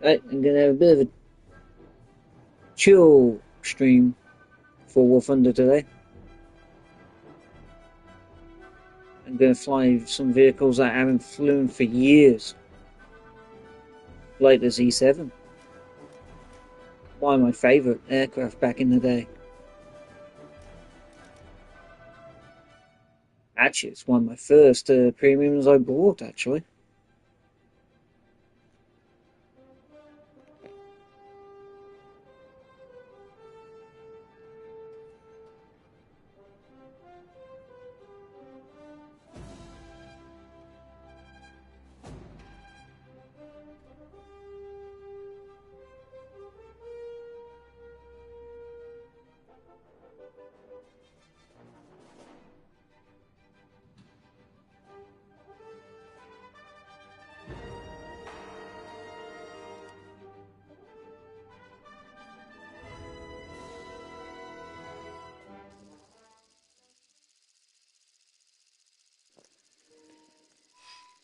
Right, I'm gonna have a bit of a chill stream for War Thunder today. I'm gonna fly some vehicles I haven't flown for years, like the Z7. One of my favourite aircraft back in the day. Actually, it's one of my first premiums I bought, actually.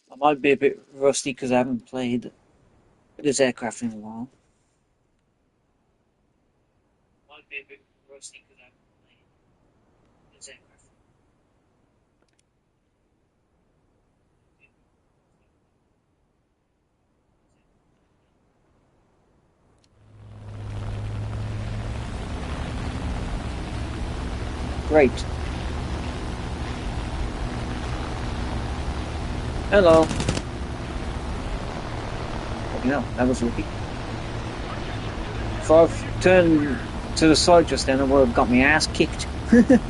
I might be a bit rusty because I haven't played this aircraft in a while. Might be a bit rusty because I haven't played this aircraft. Great. Hello. You know, that was lucky. If I've turned to the side just then, I would have got my ass kicked. It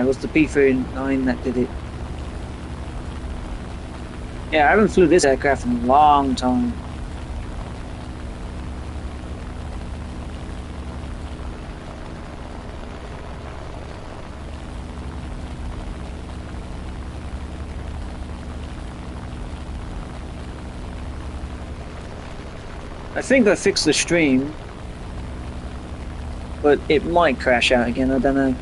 was the P-39 that did it. Yeah, I haven't flew this aircraft in a long time. I think I fixed the stream, but it might crash out again, I don't know.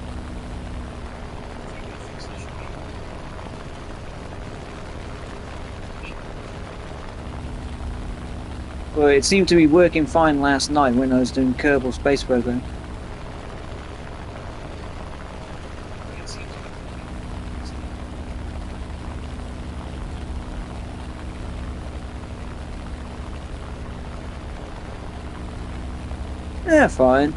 Well, it seemed to be working fine last night when I was doing Kerbal Space Program. Yeah, fine.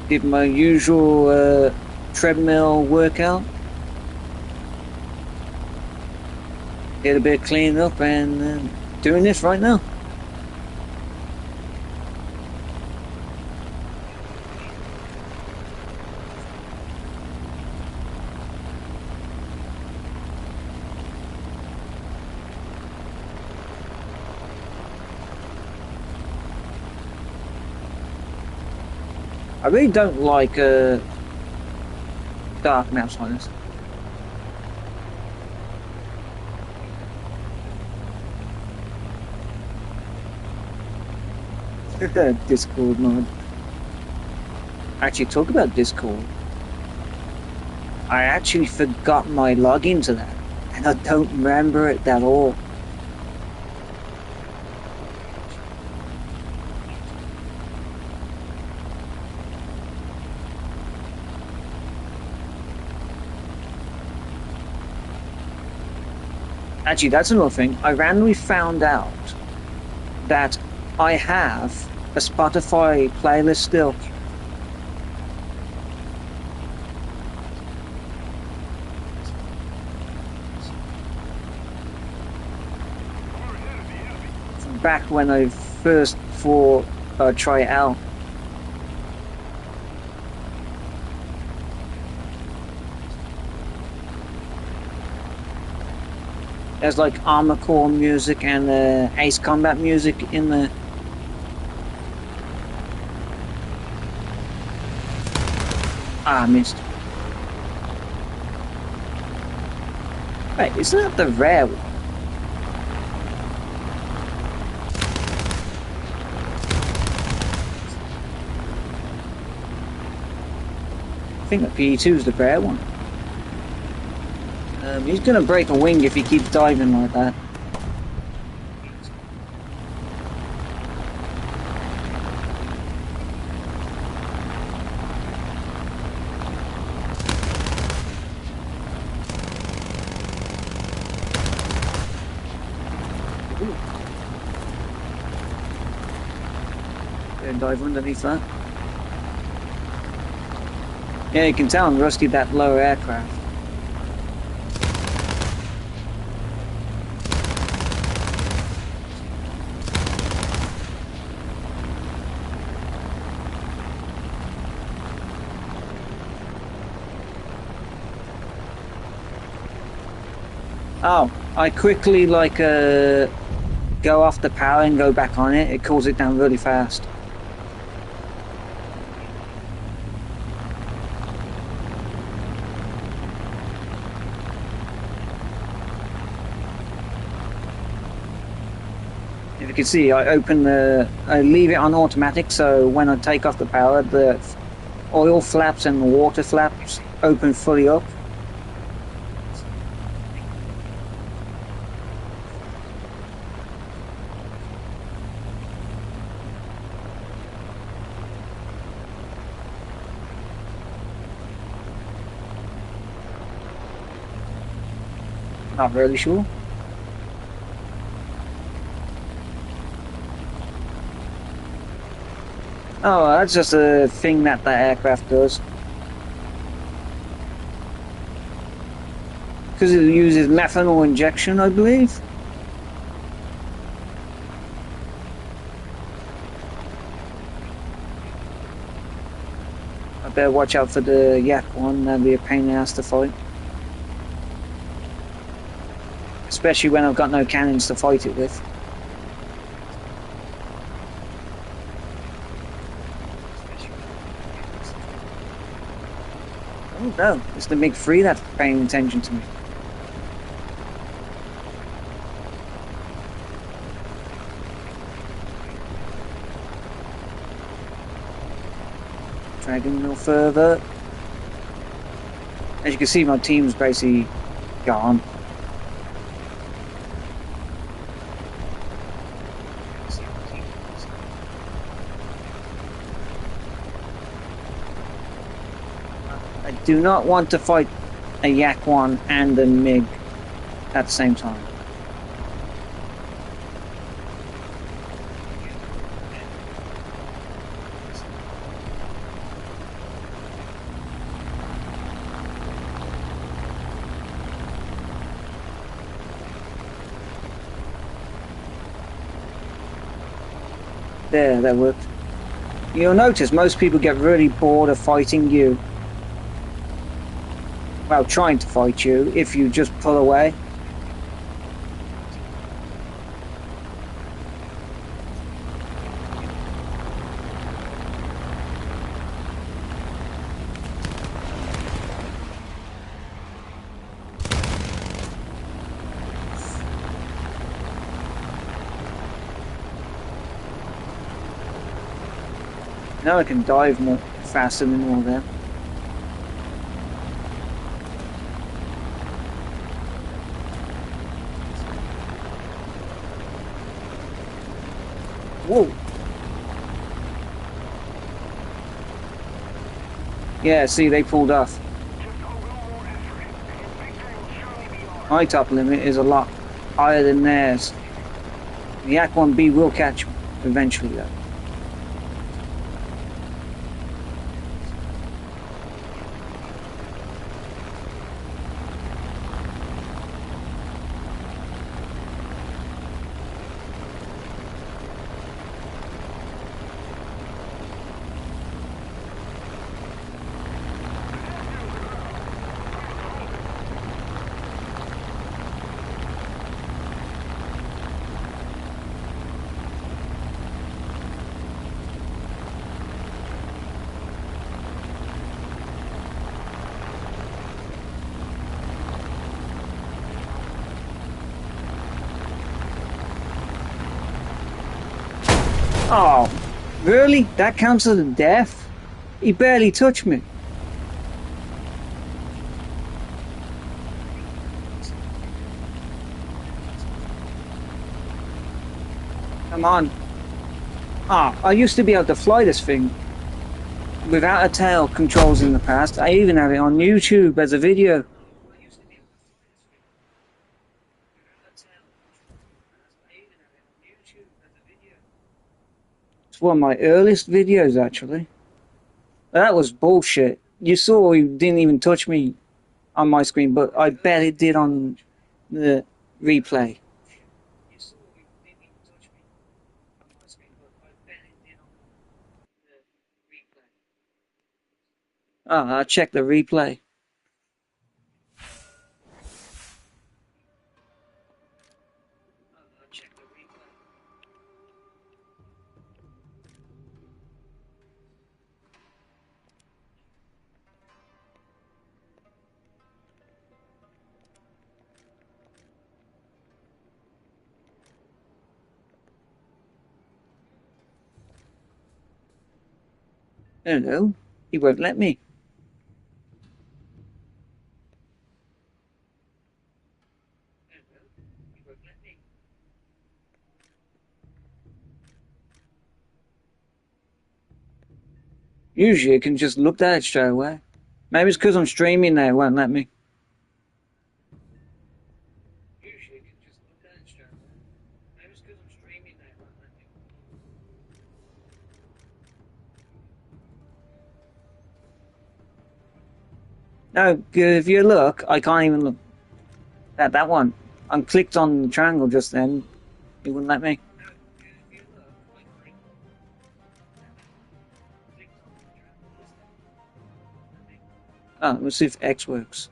Did my usual treadmill workout. Did a bit of cleaning up and doing this right now. I really don't like dark maps like this. Discord mod. Actually, talk about Discord. I actually forgot my login to that, and I don't remember it at all. Actually, that's another thing. I randomly found out that I have a Spotify playlist still. From back when I first thought I'd try it out. There's like Armor Core music and Ace Combat music in there. Ah, I missed. Wait, isn't that the rare one? think the PE2 is the rare one. He's going to break a wing if he keeps diving like that. Dive underneath that. Yeah, you can tell I'm rusty that lower aircraft. Oh, I quickly go off the power and go back on it. It cools it down really fast. If you can see, I leave it on automatic, so when I take off the power, the oil flaps and the water flaps open fully up. Not really sure. Oh, that's just a thing that the aircraft does. Because it uses methanol injection, I believe. I better watch out for the Yak one, that'll be a pain in the ass to fight. Especially when I've got no cannons to fight it with. Oh no, it's the MiG-3 that's paying attention to me. Dragging no further. As you can see, my team's basically gone. I do not want to fight a Yak 1 and a MiG at the same time. There, that worked. You'll notice most people get really bored of fighting you. Well, trying to fight you if you just pull away. Now I can dive more faster than all of them. Whoa! Yeah, see, they pulled off. My top limit is a lot higher than theirs. The Yak 1B will catch me eventually, though. Oh, really? That counts as a death? He barely touched me. Come on. Ah, I used to be able to fly this thing without a tail controls in the past. I even have it on YouTube as a video. It's one of my earliest videos, actually. That was bullshit. You saw he didn't even touch me on my screen, but I bet it did on the replay. Ah, I'll check the replay. I don't know. He won't let me. Usually I can just look at it straight away. Maybe it's because I'm streaming now, it won't let me. No, if you look, I can't even look at that one. I clicked on the triangle just then. It wouldn't let me. Oh, let's see if X works.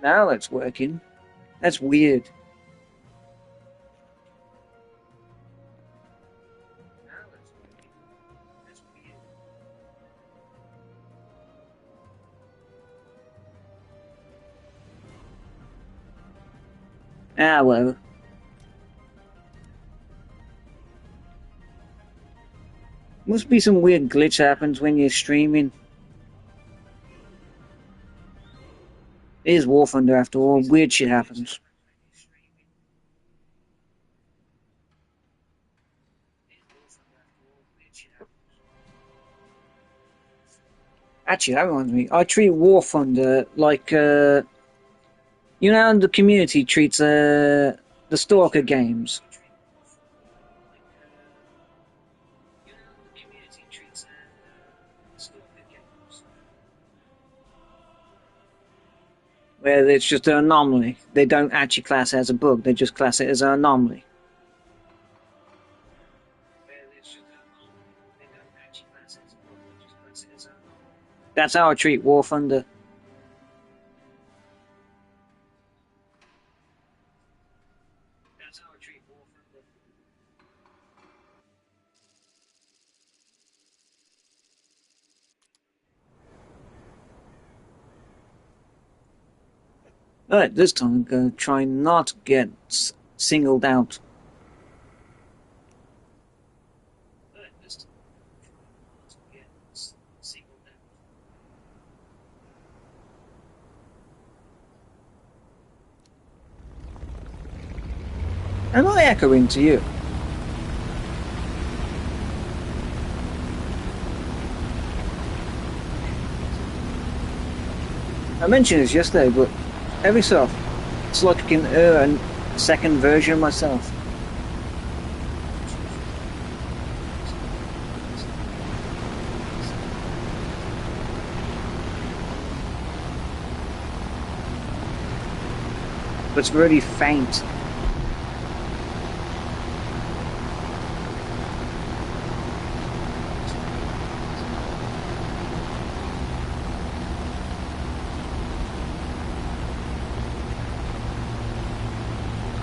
Now it's working. That's weird. Ah, well. Must be some weird glitch happens when you're streaming. It is War Thunder after all. Weird shit happens. Actually, that reminds me. I treat War Thunder like, you know how the community treats the Stalker games. Where it's just an anomaly. They don't actually class it as a bug, they just class it as an anomaly. That's how I treat War Thunder. Alright, this time I'm going to try not get singled out. Am I echoing to you? I mentioned this yesterday, but every so often, it's like I can hear a second version of myself. But it's really faint.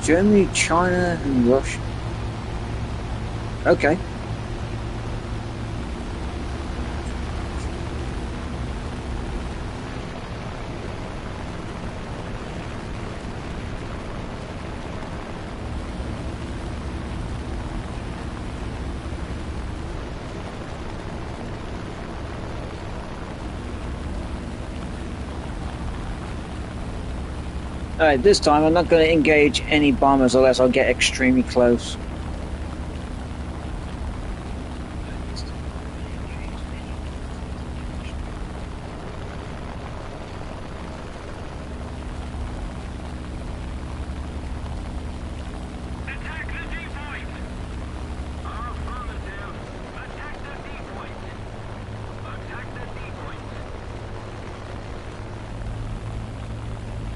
Germany, China, and Russia. Okay. Alright, this time I'm not going to engage any bombers unless I get extremely close.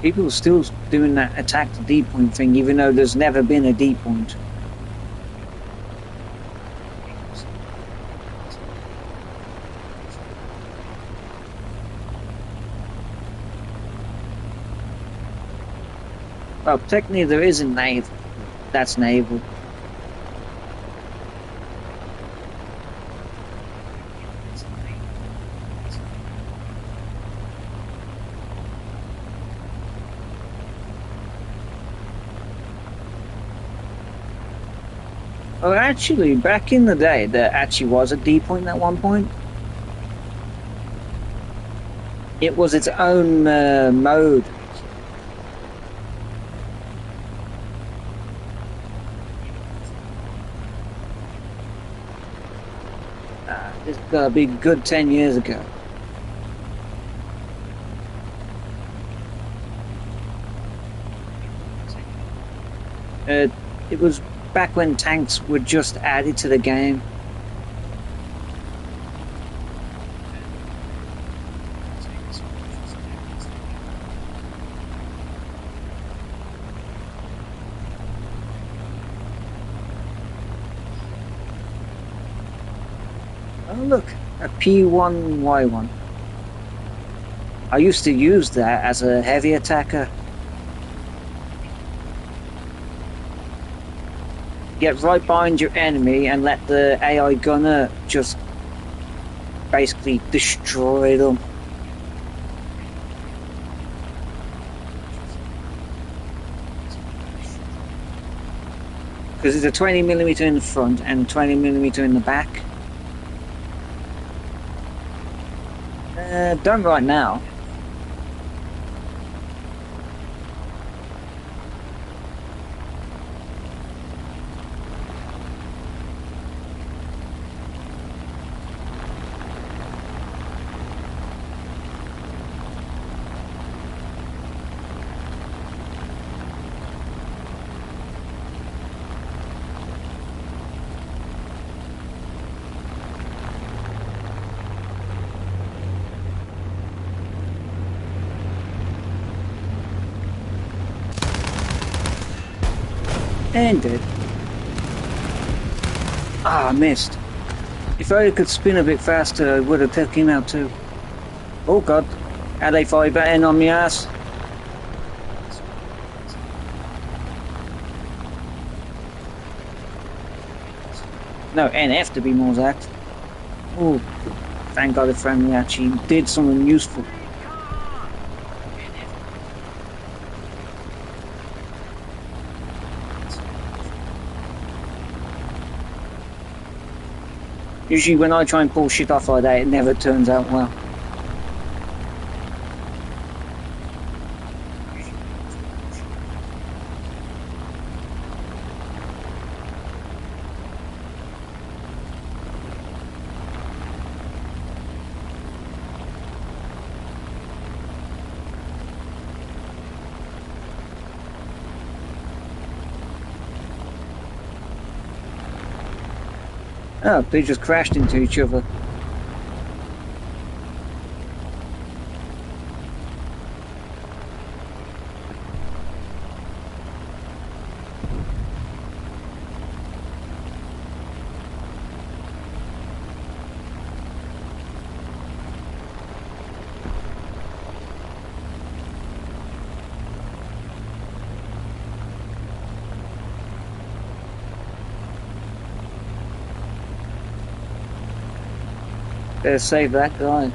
People are still doing that attack the D point thing, even though there's never been a D point. Well, technically there is a naval. That's naval. Well, actually, back in the day, there actually was a D point at one point. It was its own mode. It's gotta be good 10 years ago. It was back when tanks were just added to the game. Oh look, a P1Y1. I used to use that as a heavy attacker. Get right behind your enemy and let the AI gunner just basically destroy them. Because it's a 20mm in the front and 20mm in the back. Don't right now. And dead. Ah, I missed. If I could spin a bit faster, I would have took him out too. Oh god, had a 5 in on my ass. No, NF to be more exact. Oh, thank god the friendly actually did something useful. Usually when I try and pull shit off like that, it never turns out well. Oh, they just crashed into each other. Better save that guy.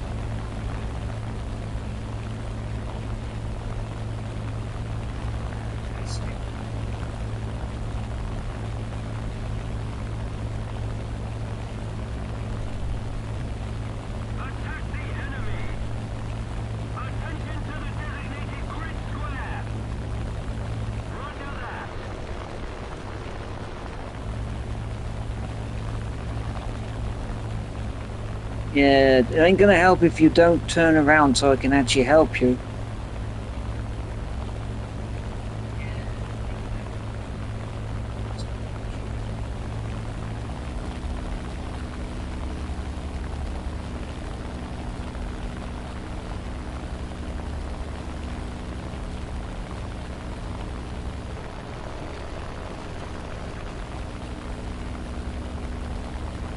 Yeah, it ain't gonna help if you don't turn around so I can actually help you.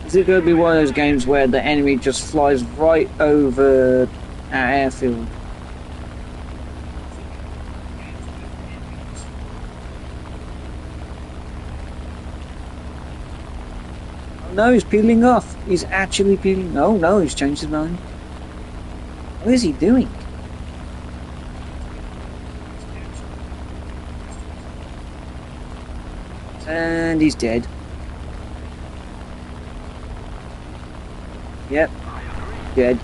Is it going to be one of those games where the enemy just flies right over our airfield? Oh, no, he's peeling off. He's actually peeling. Oh no, he's changed his mind. What is he doing? And he's dead. Yep, dead.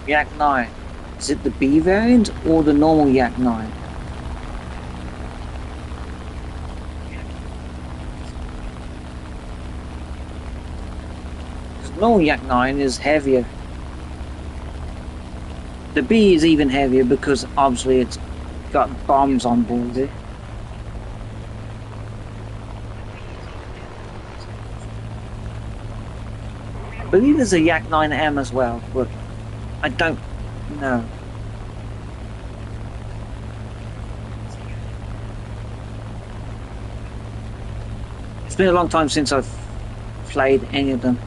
Yak 9. Is it the B variant or the normal Yak 9? Because normal Yak 9 is heavier. The B is even heavier because obviously it's got bombs on board it. I believe there's a Yak 9M as well, but I don't know. It's been a long time since I've played any of them.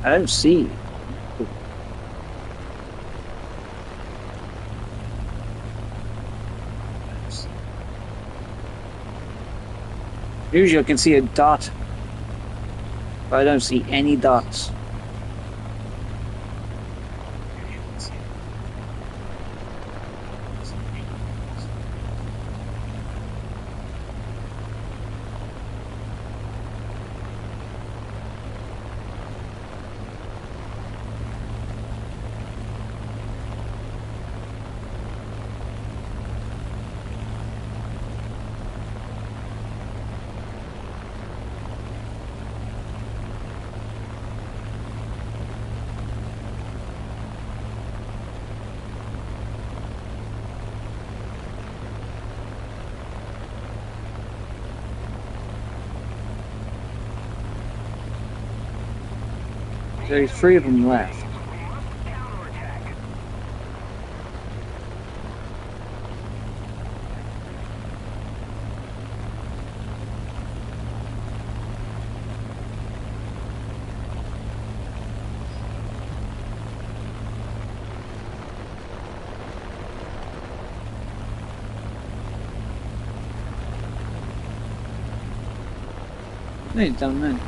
I don't see. Usually I can see a dot, but I don't see any dots. There's 3 of them left. I don't know.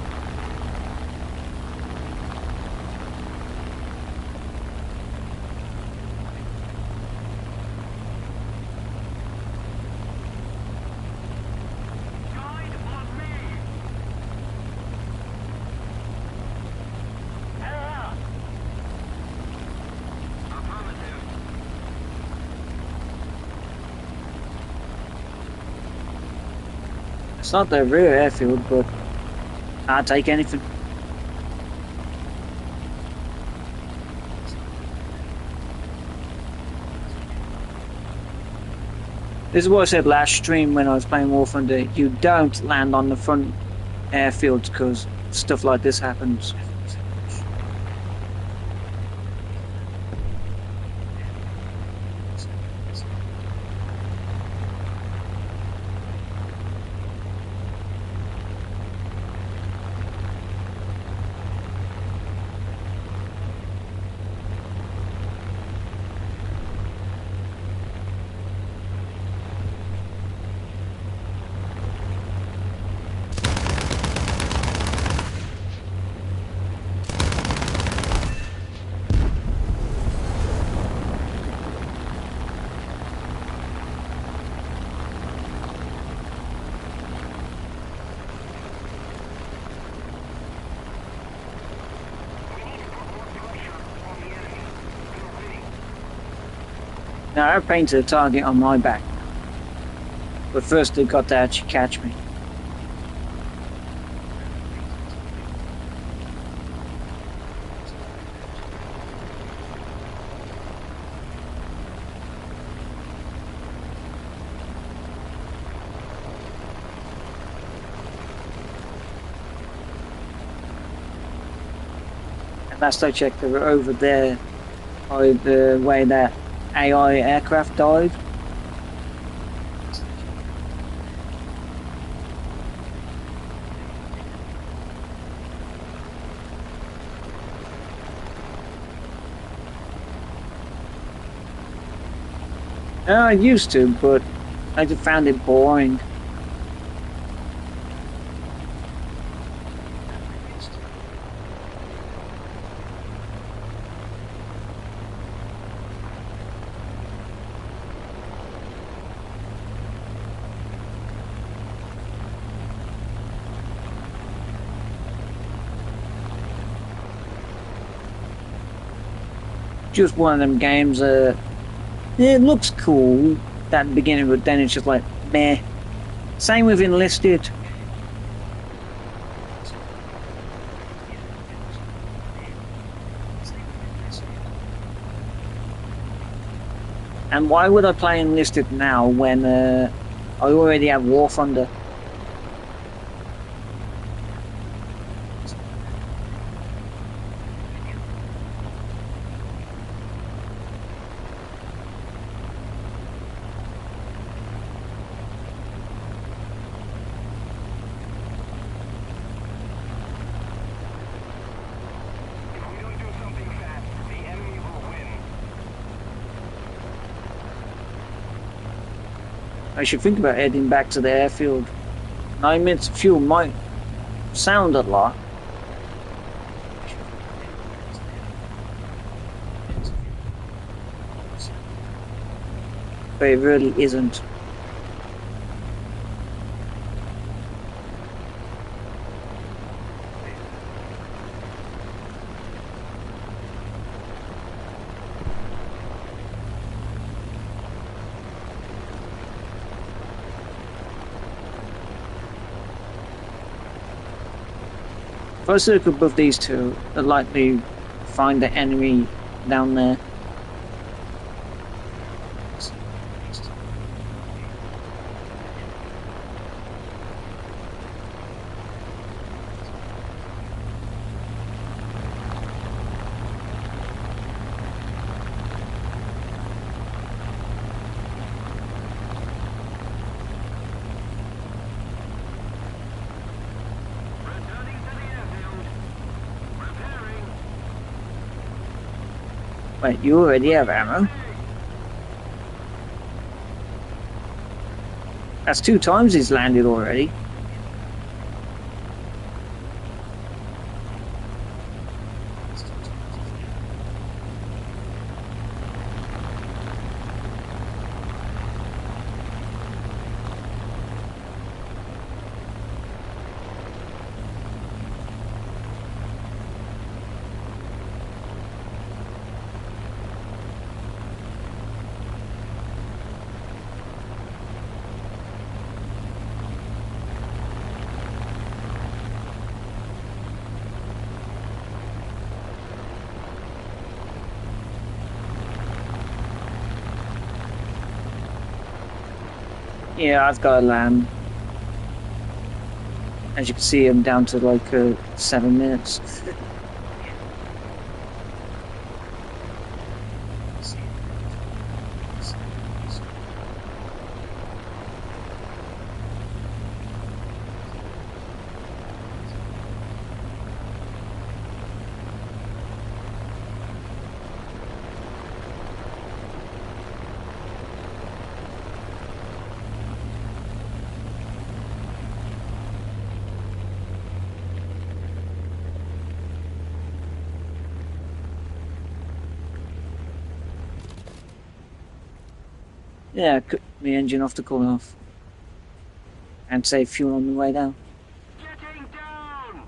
It's not the rear airfield, but I'll take anything. This is what I said last stream when I was playing War Thunder. You don't land on the front airfields because stuff like this happens. Now I painted a target on my back, but first they got to actually catch me. And last I checked, they were over there by the way that AI aircraft died. I used to, but I just found it boring. Just one of them games. It looks cool at the beginning, but then it's just like meh. Same with Enlisted. And why would I play Enlisted now when I already have War Thunder? I should think about heading back to the airfield. 9 minutes of fuel might sound a lot. But it really isn't. If I circle above these two, I'd likely find the enemy down there. Wait, you already have ammo? That's 2 times he's landed already. Yeah, I've got a land. As you can see, I'm down to like 7 minutes. Yeah, cut the engine off to cool off. And save fuel on the way down. Getting down!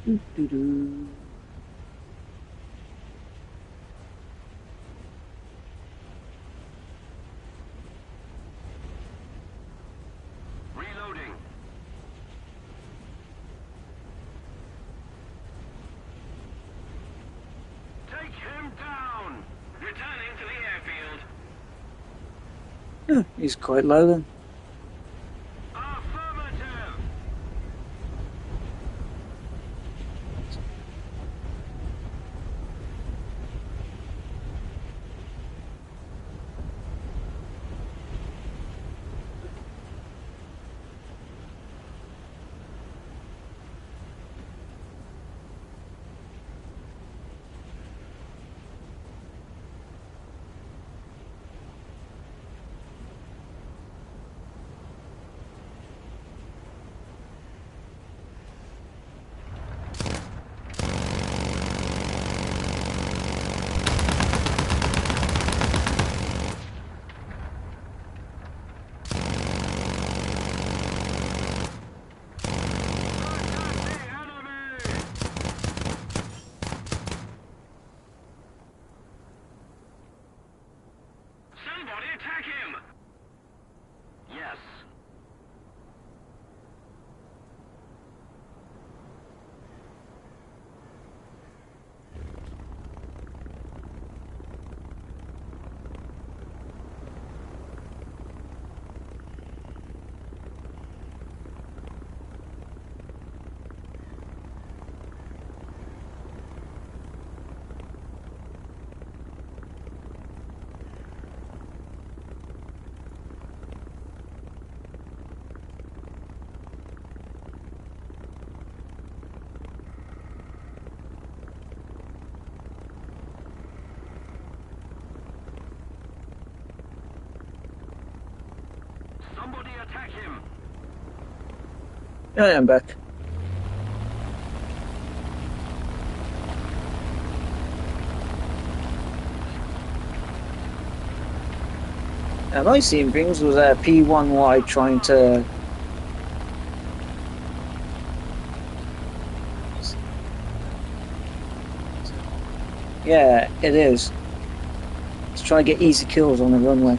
Doo-doo-doo. Reloading. Take him down. Returning to the airfield. Yeah, he's quite low then. Affirmative. Somebody attack him! Yes. Somebody attack him! Yeah, I'm back. And I seen things was P1Y trying to. Yeah, it is. Let's try to get easy kills on the runway.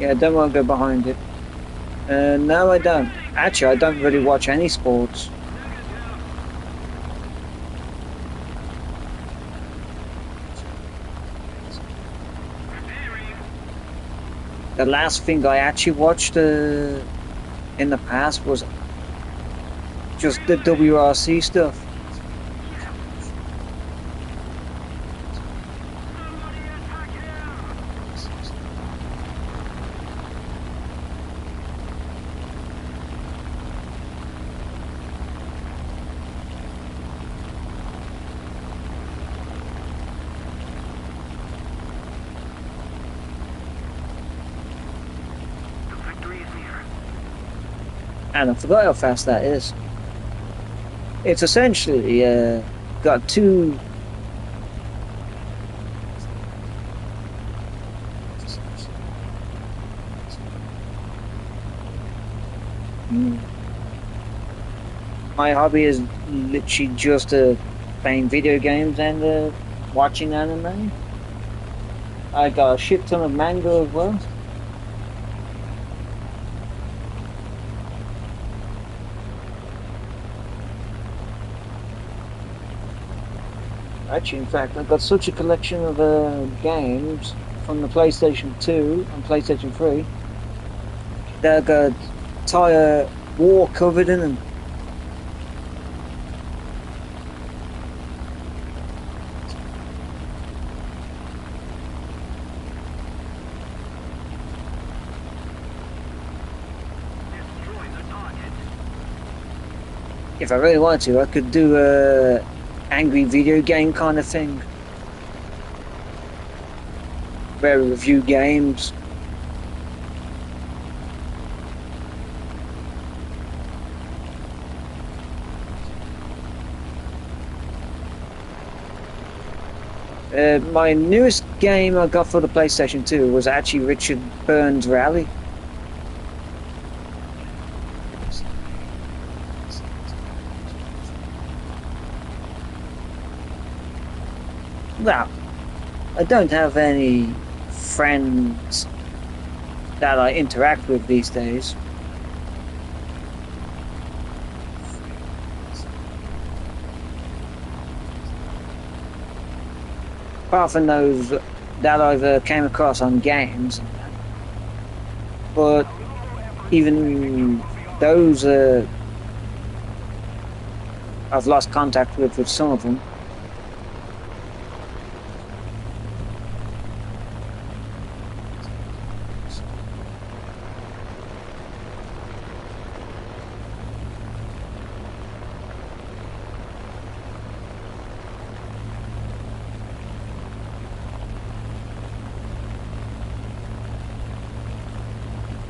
Yeah, I don't want to go behind it. No, I don't. Actually, I don't really watch any sports. The last thing I actually watched in the past was just the WRC stuff. Somebody attack him! The victory is near. And I forgot how fast that is. It's essentially got two. My hobby is literally just playing video games and watching anime. I got a shit ton of manga as well. Actually, in fact, I've got such a collection of games from the PlayStation 2 and PlayStation 3 that I've got entire war covered in them. Destroy the target. If I really wanted to, I could do a angry video game kind of thing. where we review games. My newest game I got for the PlayStation 2 was actually Richard Burns Rally. Well, I don't have any friends that I interact with these days. Apart from those that I've came across on games. But even those I've lost contact with some of them.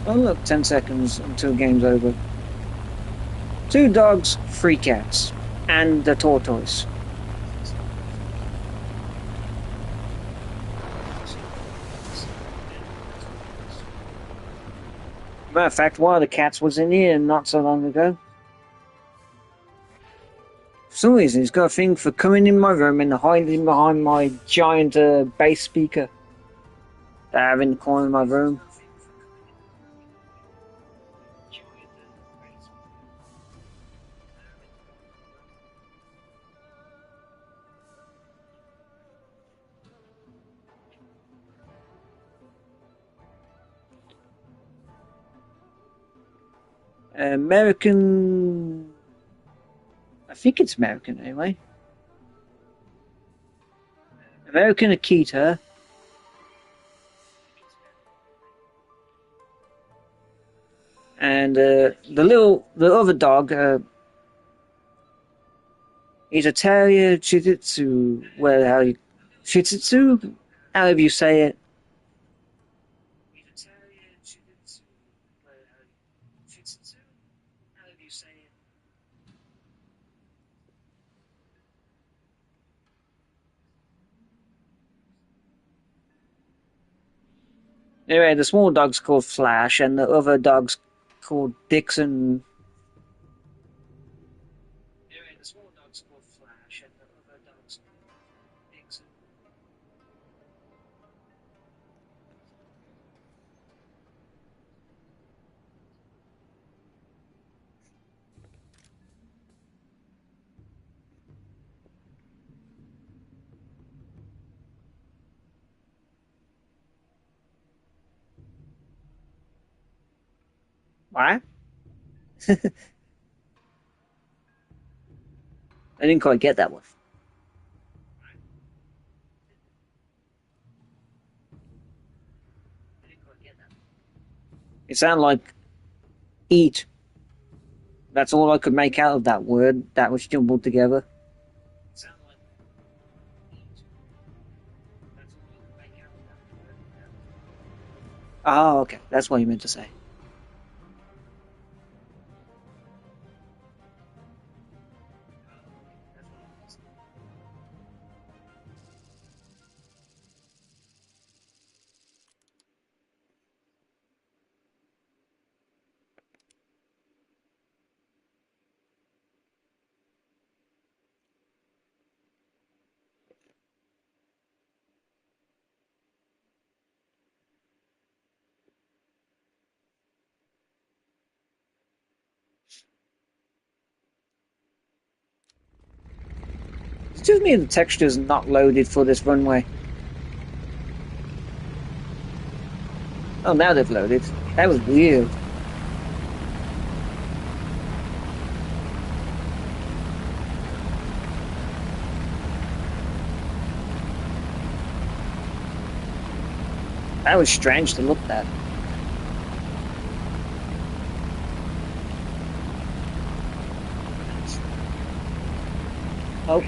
Oh look, 10 seconds until game's over. 2 dogs, 3 cats, and a tortoise. Matter of fact, one of the cats was in here not so long ago. For some reason, he's got a thing for coming in my room and hiding behind my giant bass speaker that I have in the corner of my room. American... I think it's American anyway. American Akita. And the other dog, he's a terrier Shih Tzu, Shih Tzu, however you say it. Anyway, the small dog's called Flash, and the other dog's called Dixon. What? I didn't quite get that one. It sounded like eat. That's all I could make out of that word that was jumbled together. Oh, okay. That's what you meant to say. Excuse me, the texture's not loaded for this runway. Oh, now they've loaded. That was weird. That was strange to look at. Oh.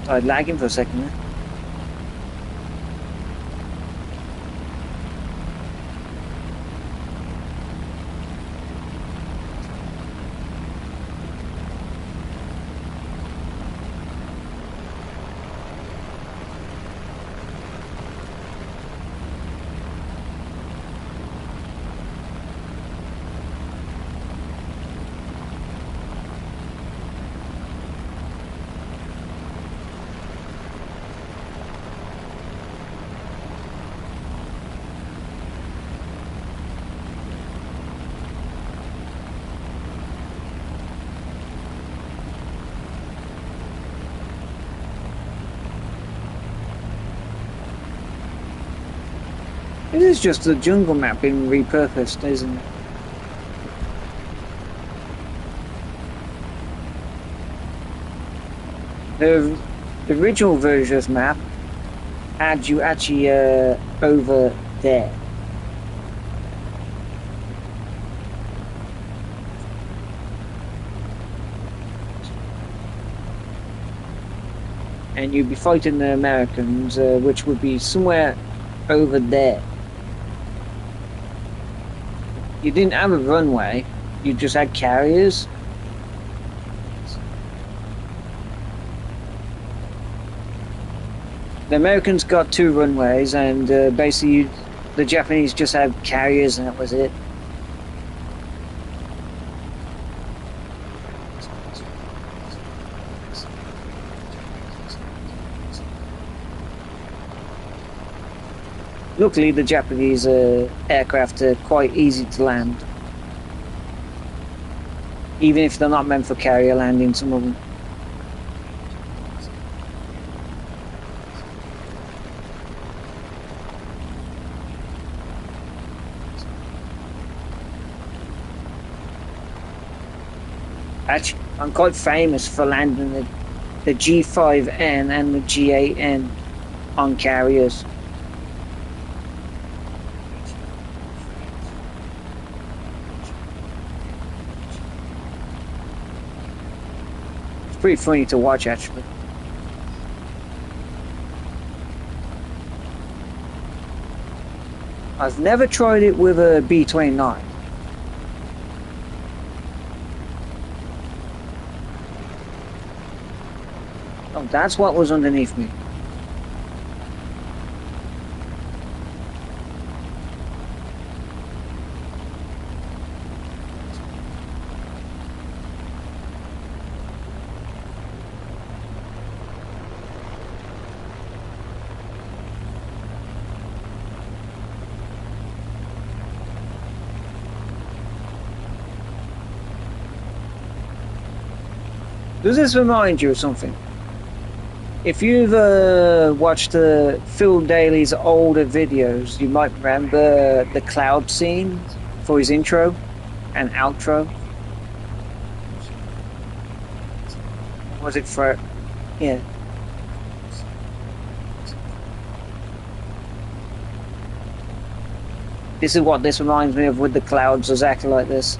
Started lagging for a second there. It is just a jungle map being repurposed, isn't it? The original version of the map had you actually over there. And you'd be fighting the Americans, which would be somewhere over there. You didn't have a runway, you just had carriers. The Americans got 2 runways, and basically the Japanese just had carriers, and that was it. Luckily, the Japanese aircraft are quite easy to land. Even if they're not meant for carrier landing, some of them. Actually, I'm quite famous for landing the G5N and the G8N on carriers. Pretty funny to watch, actually. I've never tried it with a B-29. Oh, that's what was underneath me. Does this remind you of something? If you've watched Phil Daly's older videos, you might remember the cloud scene for his intro and outro. Was it for... yeah. This is what this reminds me of with the clouds, exactly like this.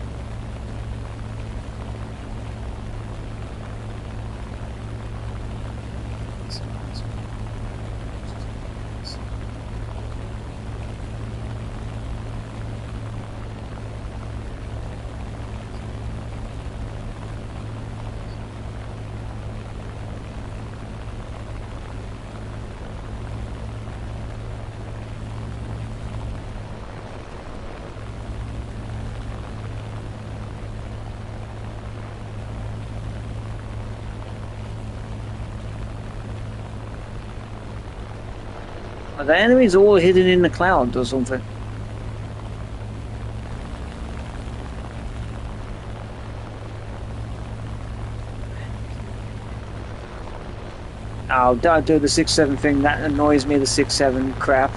Are the enemies all hidden in the cloud or something? Oh, don't do the 6-7 thing, that annoys me, the 6-7 crap.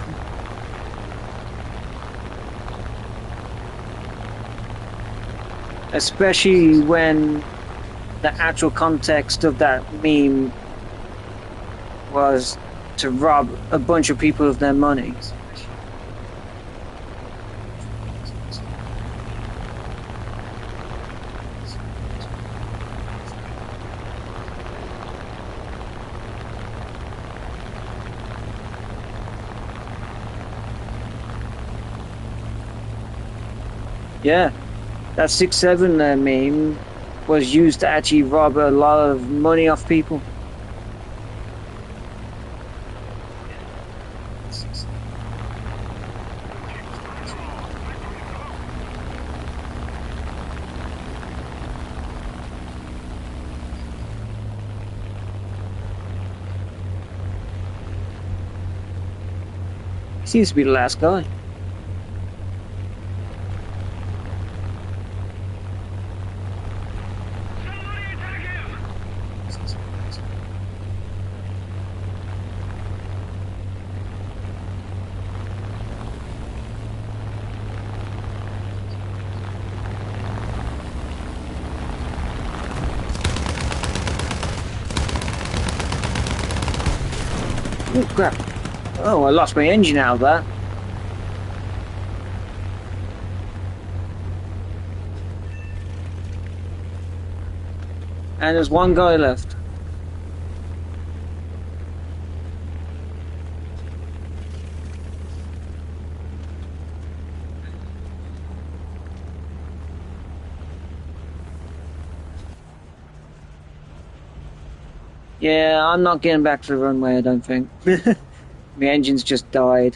Especially when the actual context of that meme was to rob a bunch of people of their money. Yeah, that 6-7 meme was used to actually rob a lot of money off people. Seems to be the last guy. crap. Oh, I lost my engine out of that. And there's one guy left. Yeah, I'm not getting back to the runway, I don't think. My engine's just died.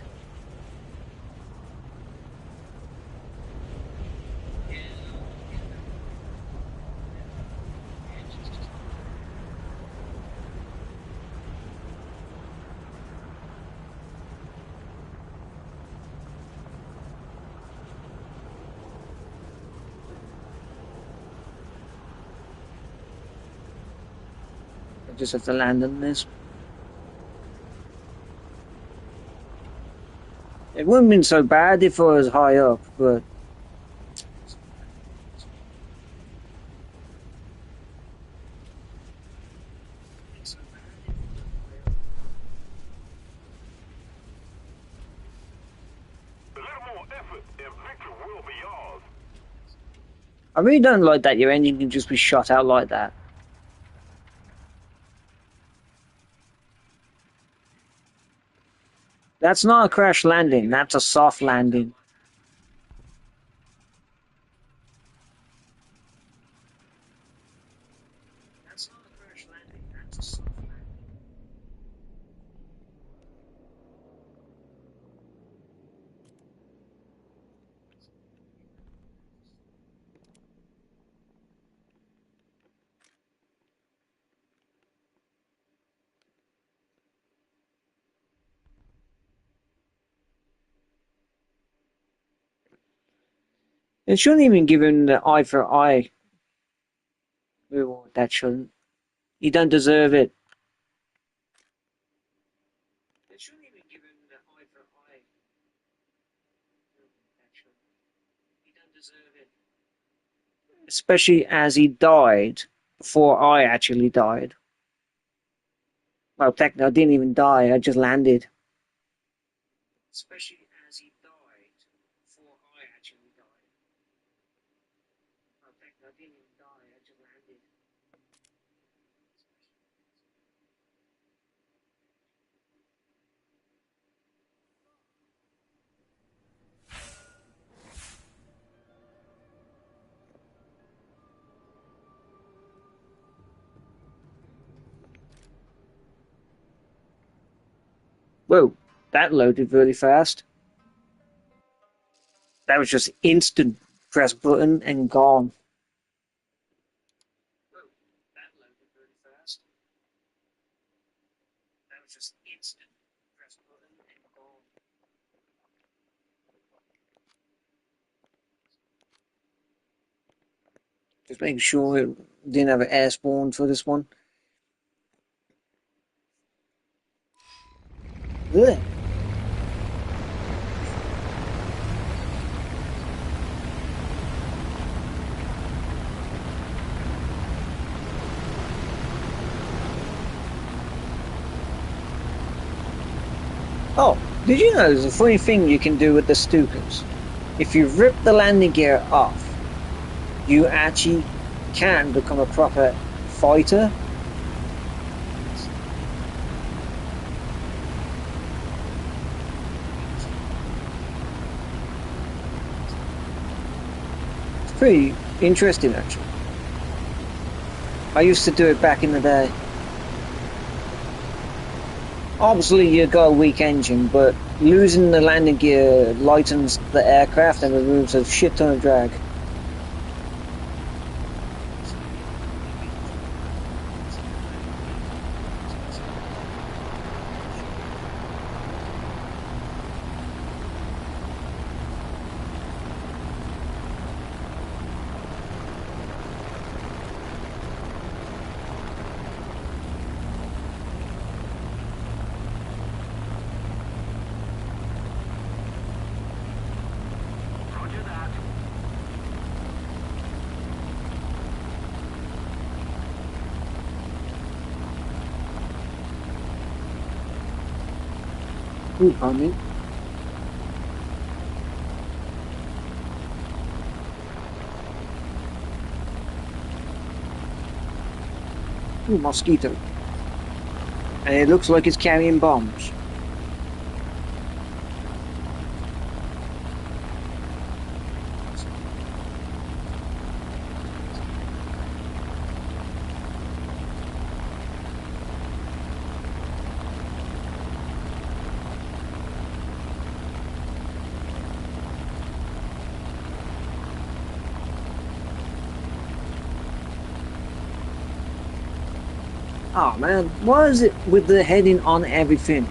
I just have to land on this. It wouldn't have been so bad if I was high up, but... A little more effort and victory will be yours. I really don't like that your engine can just be shot out like that. That's not a crash landing, that's a soft landing. That's not a crash landing, that's a soft landing. It shouldn't even give him the eye for eye reward, that shouldn't. He don't deserve it. It shouldn't even give him the eye for eye reward, that shouldn't. He don't deserve it. Especially as he died before I actually died. Well, technically, I didn't even die, I just landed. Especially as he died before I actually died. Well, technically, I didn't even die, I just landed. Whoa, that loaded really fast. That was just instant. Press button and gone. Whoa, that loaded really fast. That was just instant. Press button and gone. Just making sure it didn't have an air spawn for this one. Ugh. Oh, did you know there's a funny thing you can do with the Stukas? If you rip the landing gear off, you actually can become a proper fighter. It's pretty interesting, actually. I used to do it back in the day. Obviously, you got a weak engine, but losing the landing gear lightens the aircraft and removes a shit ton of drag. Roger that. Ooh, pardon me. Ooh, mosquito. And it looks like it's carrying bombs. Oh man, why is it with the heading on everything?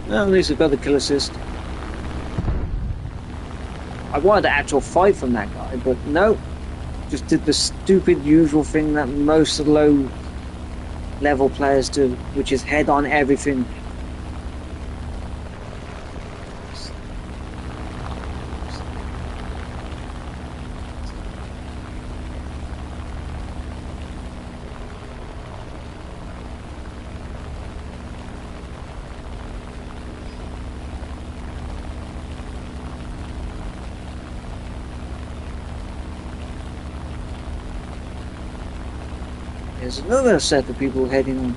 Well, at least I've got the kill assist. I wanted an actual fight from that guy, but no. Just did the stupid usual thing that most low level players do, which is head on everything. There's another set of people heading on.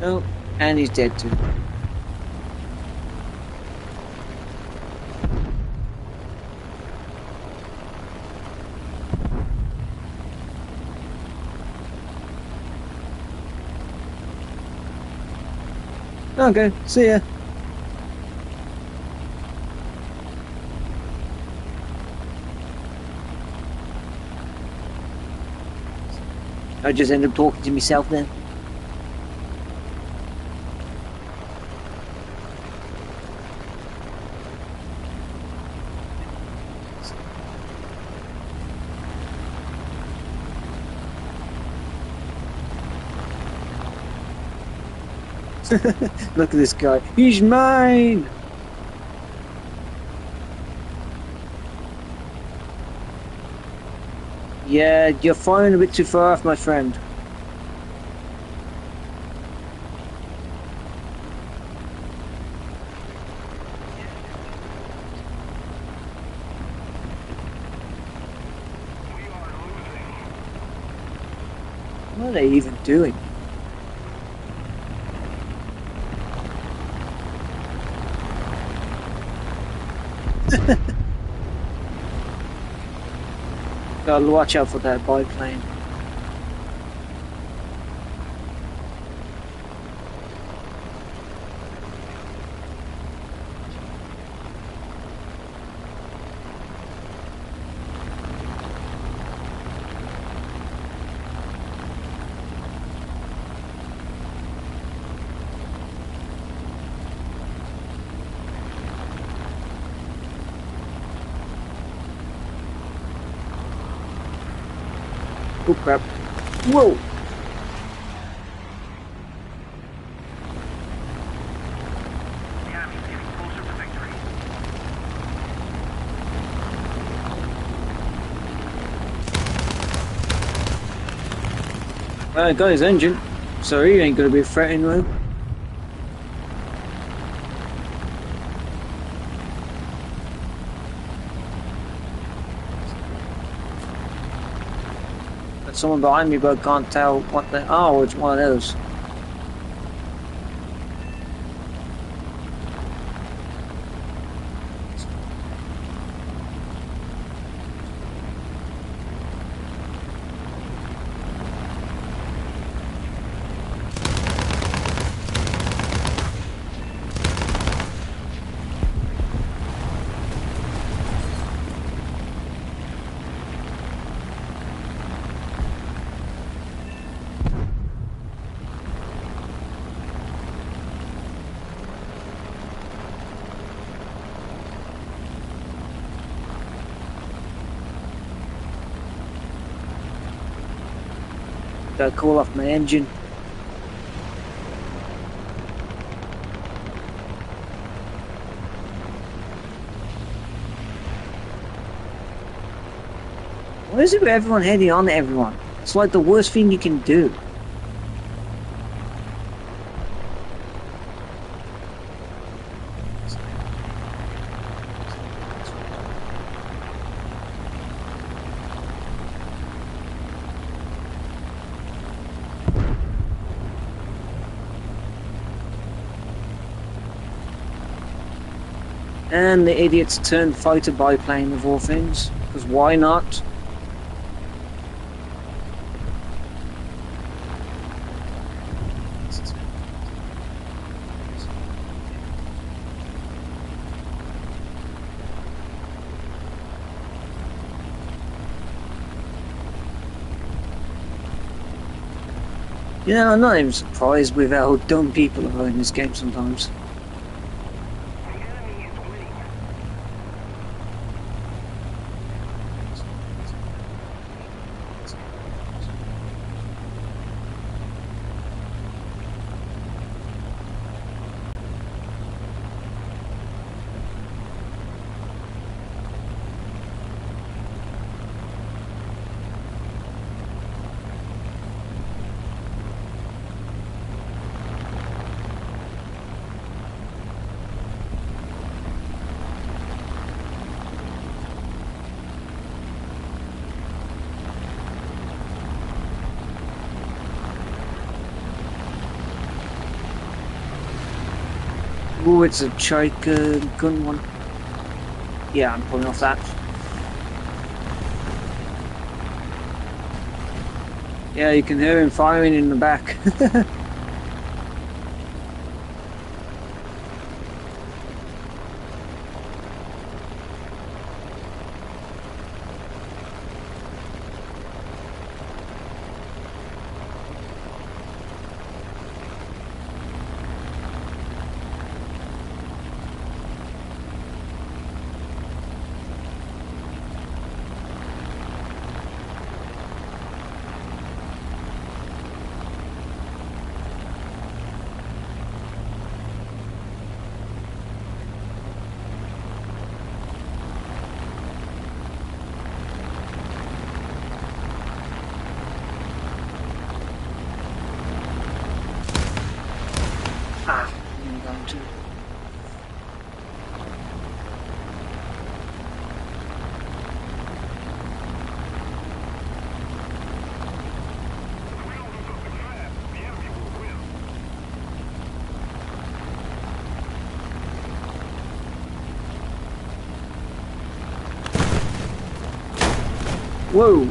Oh, and he's dead too. Okay, see ya. I just end up talking to myself then. Look at this guy. He's mine! Yeah, you're firing a bit too far off, my friend. What are they even doing? Gotta watch out for that biplane. Oh crap. Whoa! The enemy's getting closer to victory. I got his engine. So he ain't gonna be a threat anyway. There's someone behind me, but I can't tell what they are. Oh, it's one of those. Gotta call off my engine. Why is it with everyone heading on to everyone? It's like the worst thing you can do. And the idiots turned fighter biplane of all things. Because why not? You know, I'm not even surprised with how dumb people are in this game sometimes. The enemy is winning. Oh, it's a choke gun one. Yeah, I'm pulling off that. Yeah, you can hear him firing in the back. Ah, I'm going to. Whoa!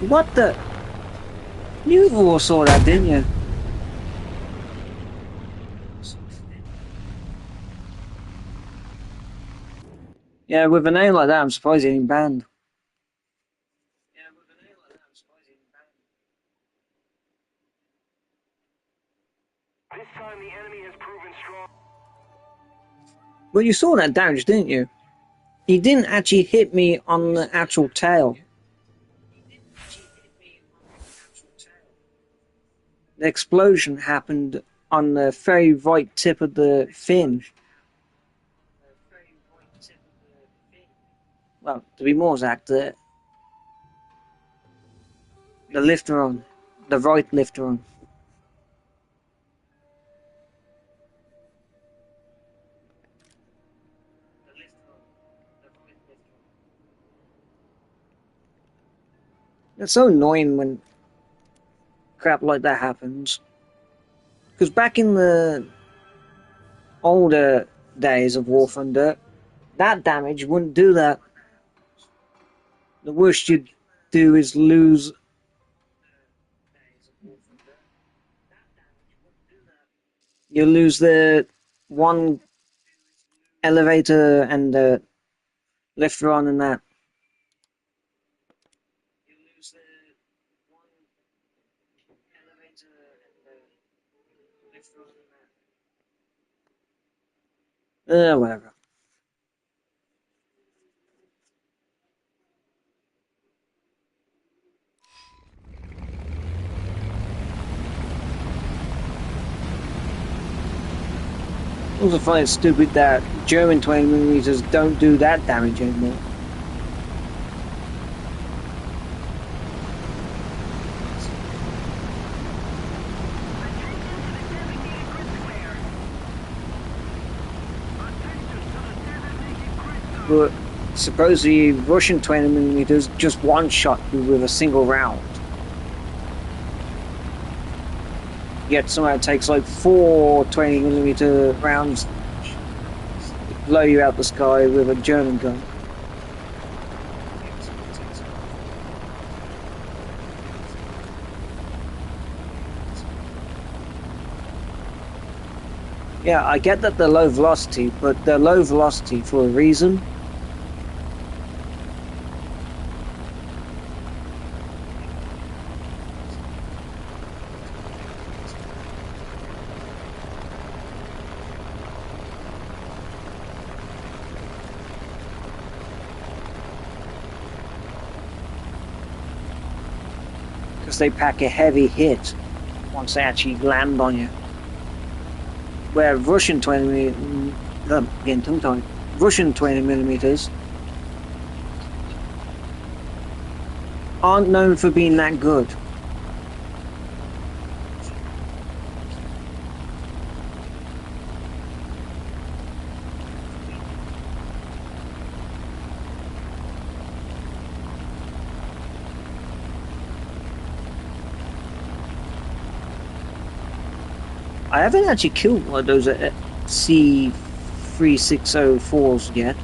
What the? You all saw that, didn't you? Yeah, with a name like that, I'm surprised he ain't banned. This time the enemy has proven strong. But you saw that damage, didn't you? He didn't actually hit me on the actual tail. The explosion happened on the very right tip of the fin. Well, to be more exact, the lifter on. The right lifter on. It's so annoying when crap like that happens. Because back in the older days of War Thunder, that damage wouldn't do that. The worst you'd do is lose. You lose the one elevator and the lifter on and that. Whatever. I also find it stupid that German 20mm don't do that damage anymore. But supposedly Russian 20mm just one shot you with a single round. Yet somehow it takes like 4 20mm rounds to blow you out the sky with a German gun. Yeah, I get that they're low velocity, but they're low velocity for a reason. Because they pack a heavy hit once they actually land on you. Where Russian 20mm, again tongue tied, Russian 20mm aren't known for being that good. I haven't actually killed one of those C3604s yet.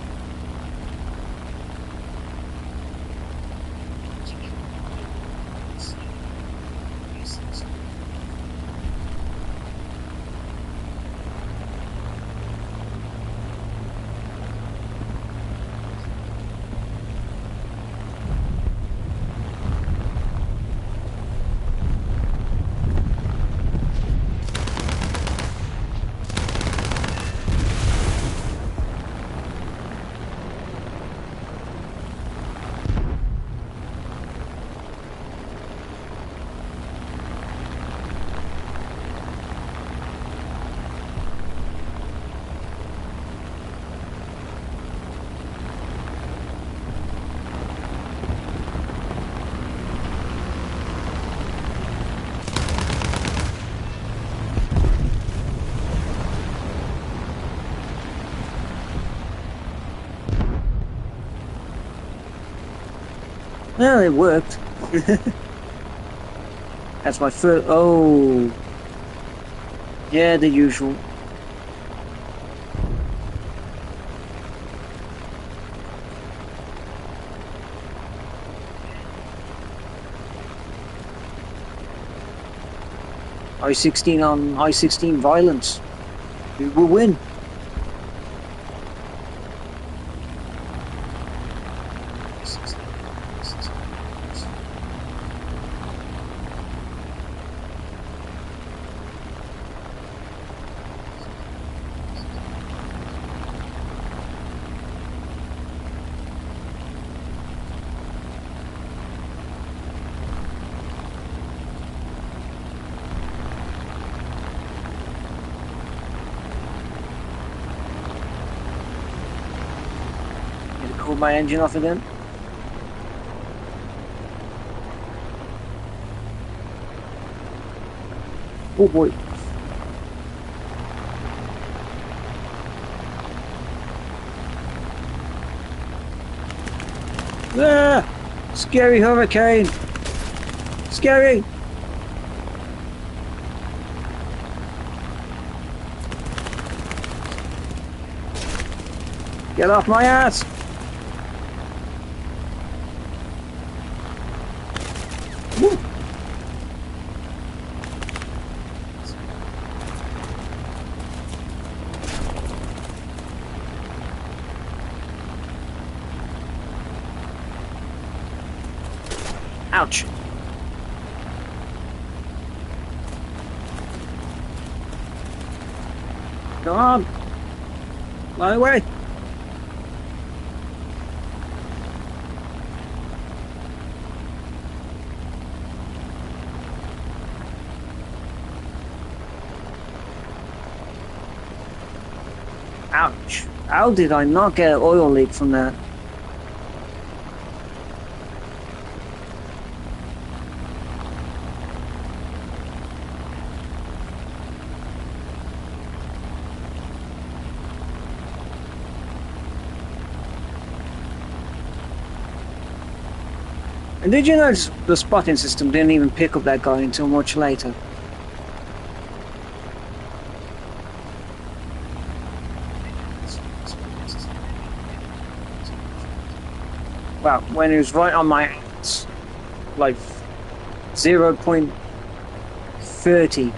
Well, it worked. That's my first. Oh, yeah, the usual. I-16 on I-16 violence. We will win. Cool my engine off again. Oh boy. Ah! Scary hurricane! Scary! Get off my ass! Woo. Ouch. Come on. Fly away. Ouch. How did I not get an oil leak from that? And did you notice the spotting system didn't even pick up that guy until much later? Well, when he was right on my ass, like 0.30.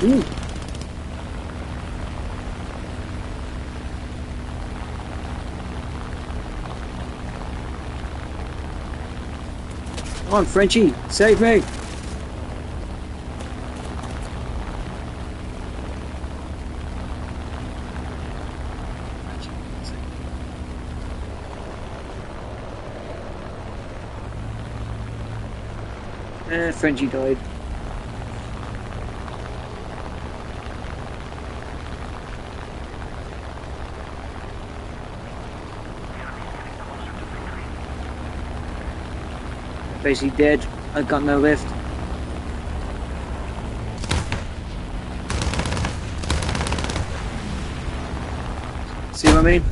Ooh. Come on, Frenchie, save me! Frenchie died. Basically dead. I got no lift. See what I mean?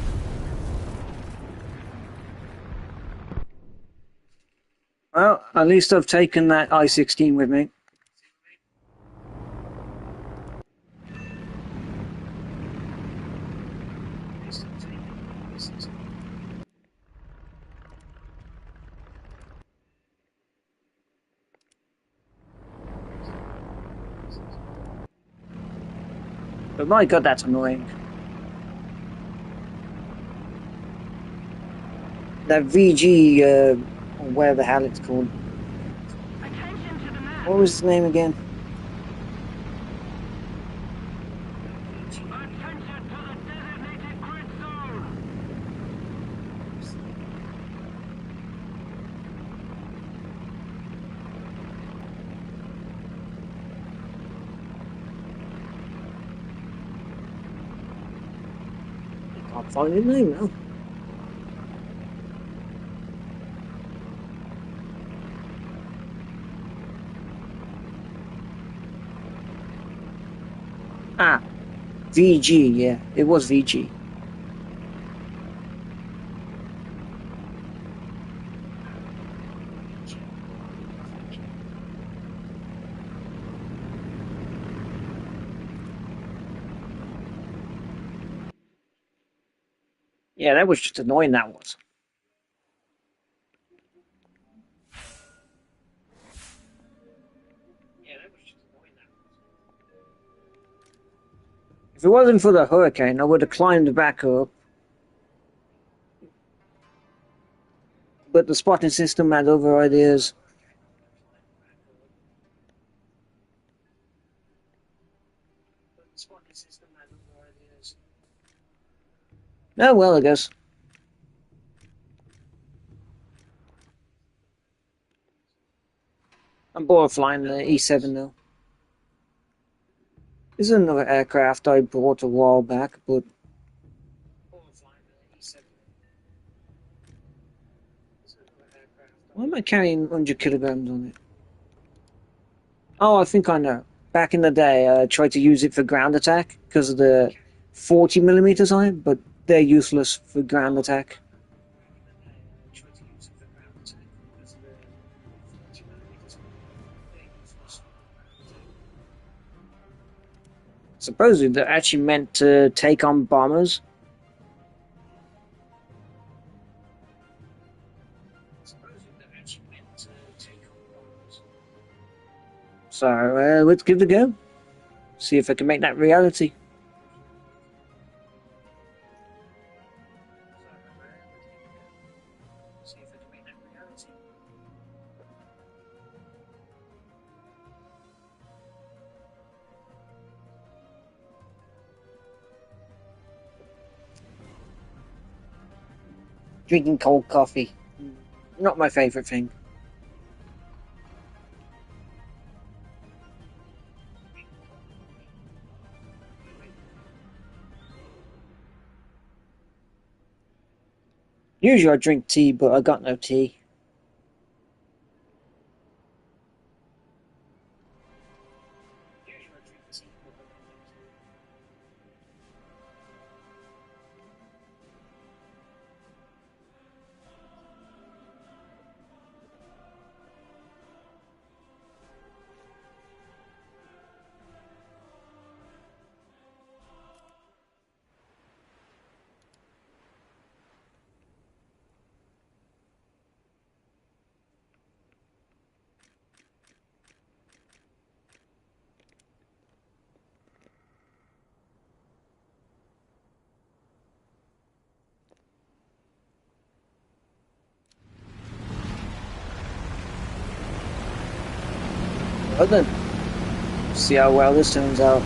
Well, at least I've taken that I-16 with me. But my god, that's annoying. That VG, or whatever the hell it's called. Attention to the map. What was his name again? Attention to the designated grid zone. I can't find his name now. Ah, VG, yeah, it was VG. Yeah, that was just annoying, that was. If it wasn't for the hurricane, I would have climbed back up. But the spotting system had other ideas. Oh well, I guess. I'm bored of flying the E7 though. This is another aircraft I bought a while back, but why am I carrying 100 kilograms on it? Oh, I think I know. Back in the day, I tried to use it for ground attack because of the 40 millimeters on it, but they're useless for ground attack. Supposedly they're actually meant to take on bombers. So let's give it a go. See if I can make that reality. Drinking cold coffee. Not my favourite thing. Usually I drink tea, but I got no tea. Well then, see how well this turns out.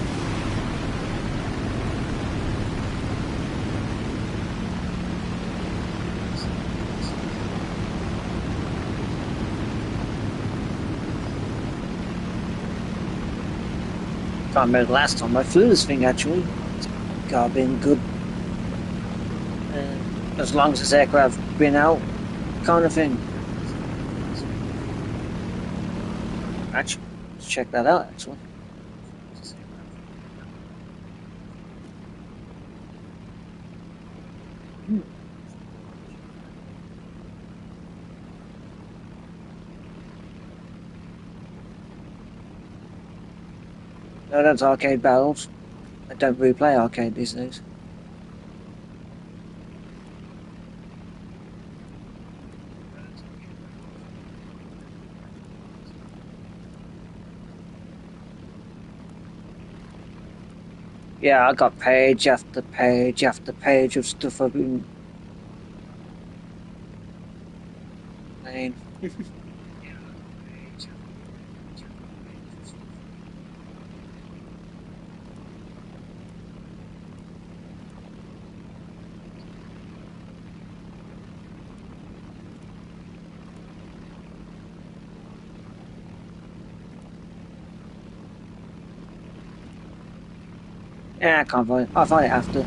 Can't remember the last time I flew this thing actually. It's gotta been good. As long as this aircraft been out, kind of thing. Actually, let's check that out actually. No, that's arcade battles. I don't really play arcade these days. Yeah, I got page after page after page of stuff I've been playing. Yeah, I can't find it. I'll find it after.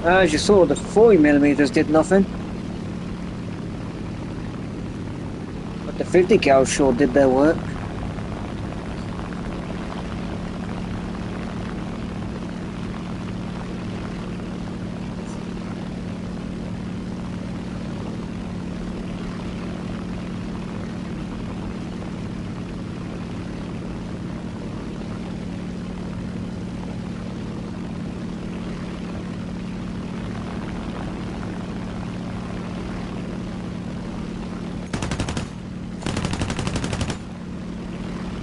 As you saw, the 40mm did nothing. But the 50 cal sure did their work.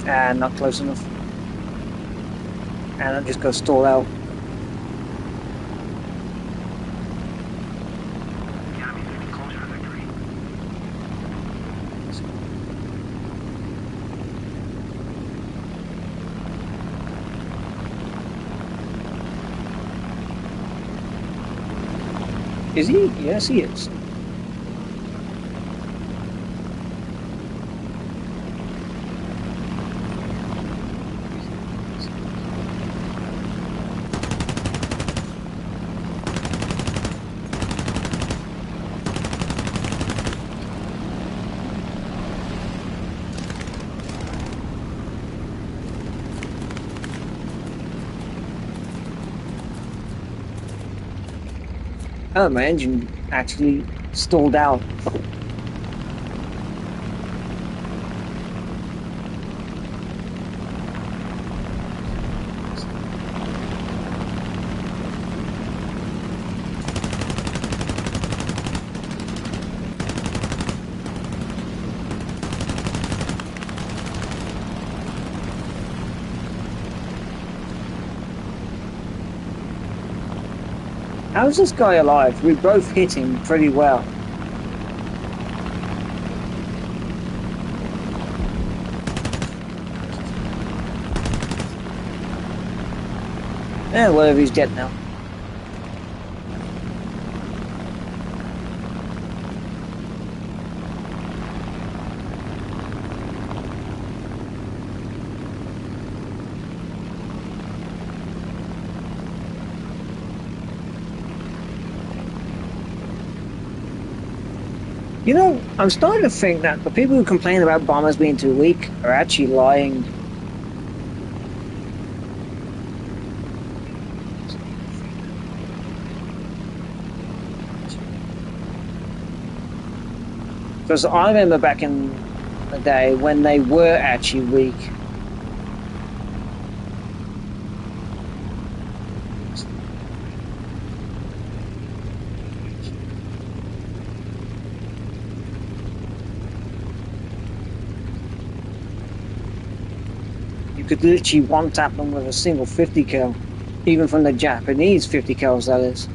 And not close enough. And I'm just gonna stall out. Enemy's getting closer to victory. Is he? Yes, he is. Oh, my engine actually stalled out. How's this guy alive? We both hit him pretty well. Yeah, whatever, he's dead now. You know, I'm starting to think that the people who complain about bombers being too weak are actually lying. Because I remember back in the day when they were actually weak. You could literally one-tap them with a single 50 cal. Even from the Japanese 50 cals, that is.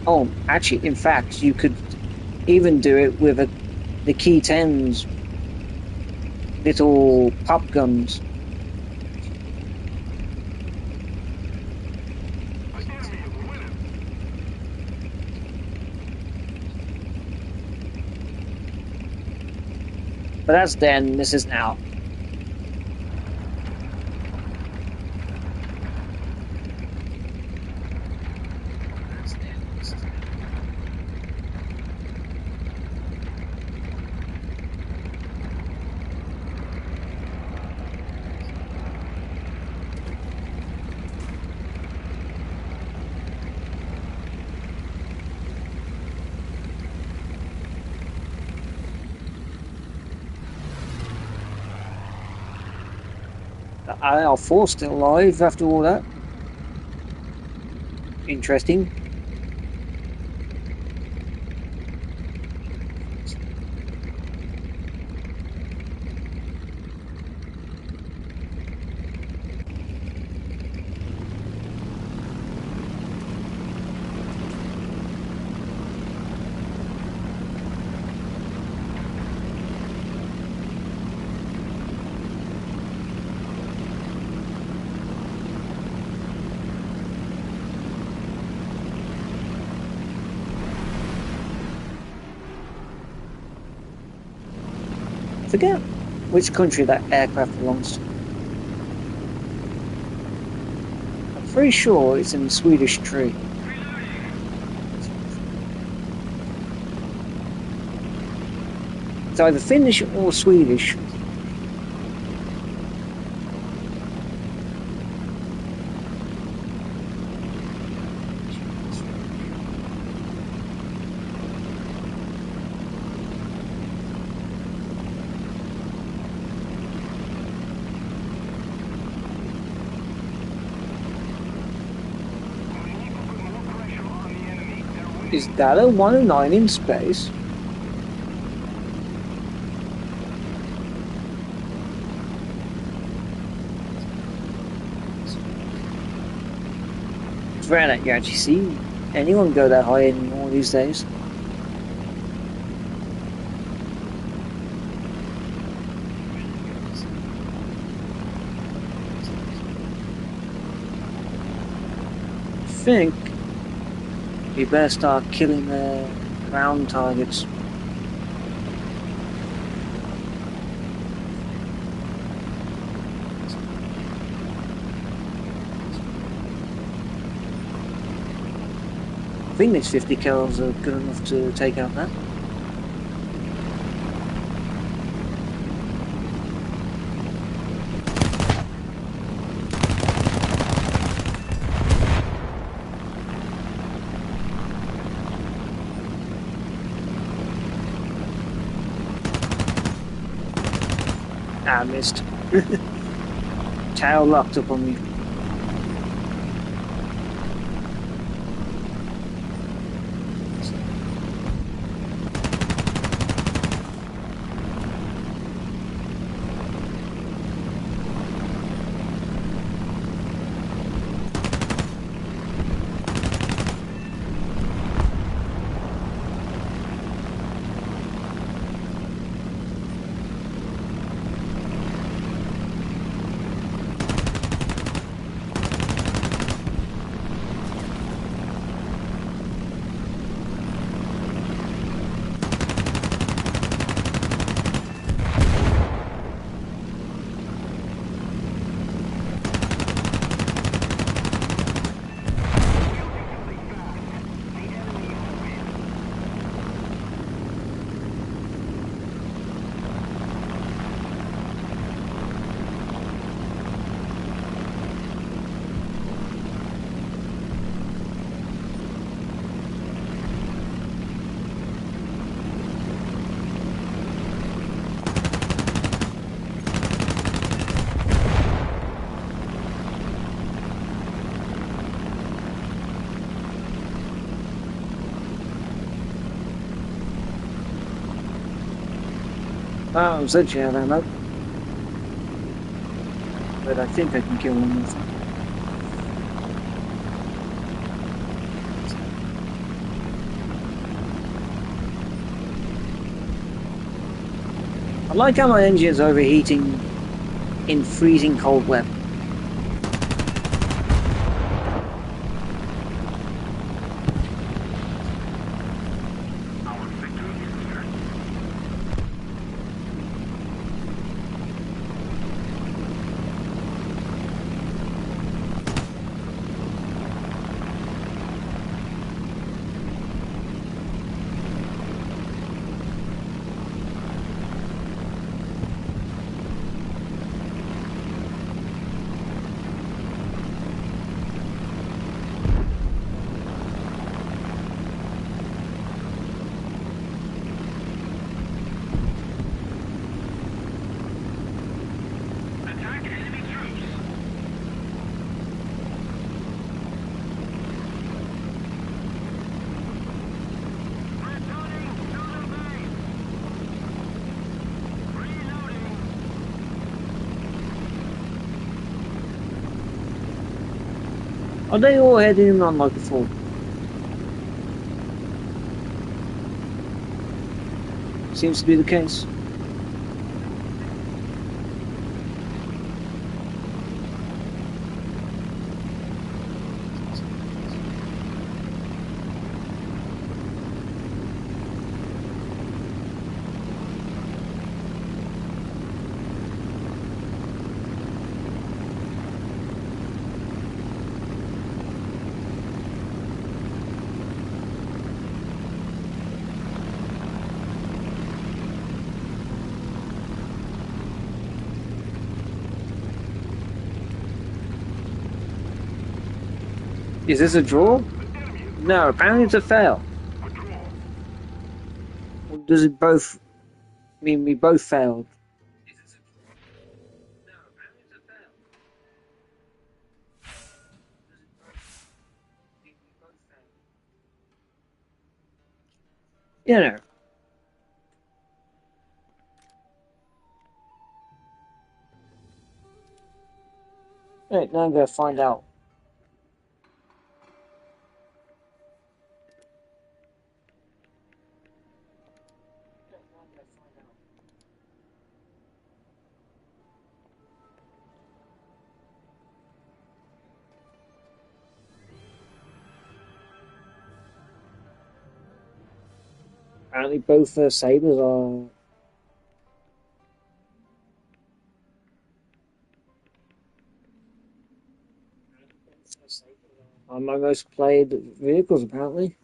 Oh, actually, in fact, you could even do it with the Key 10's little pop guns. But that's then, this is now. IL-4 still alive after all that. Interesting. Forget which country that aircraft belongs to. I'm pretty sure it's in the Swedish tree. It's either Finnish or Swedish. Is that a 109 in space? It's rare that you actually see anyone go that high anymore these days. I think you better start killing the ground targets. I think these 50 cals are good enough to take out that. Ah, I missed. Tail locked up on me. Oh, I'm such out of ammo. But I think I can kill one with it. I like how my engine's overheating in freezing cold weather. Our victory is near. Attack enemy troops. Returning to the base. Reloading. Are they all heading on like before? Seems to be the case. Is this a draw? No, apparently it's a fail. Withdraw. Or does it both mean we both failed? You know. Right, now I'm gonna find out. Apparently both sabers are my most played vehicles apparently.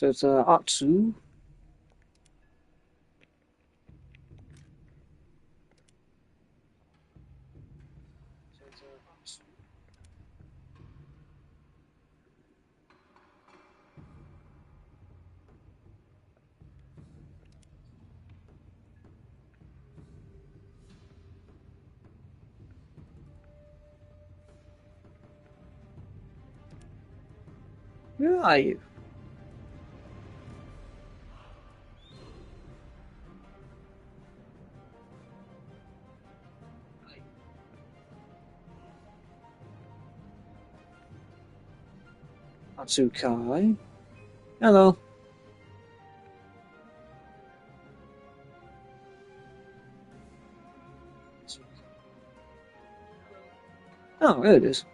So it's Atsu. Where are you? Atsukai. Hello. Oh, there it is.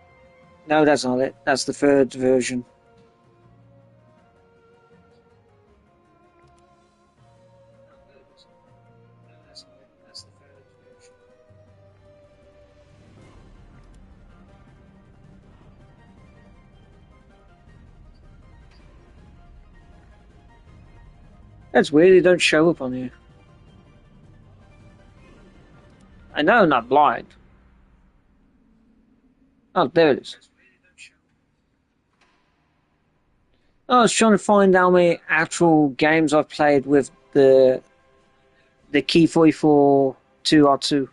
No, that's not it. That's the third version. That's weird. They don't show up on here. I know I'm not blind. Oh, there it is. I was trying to find how many actual games I've played with the Key 44 2R2.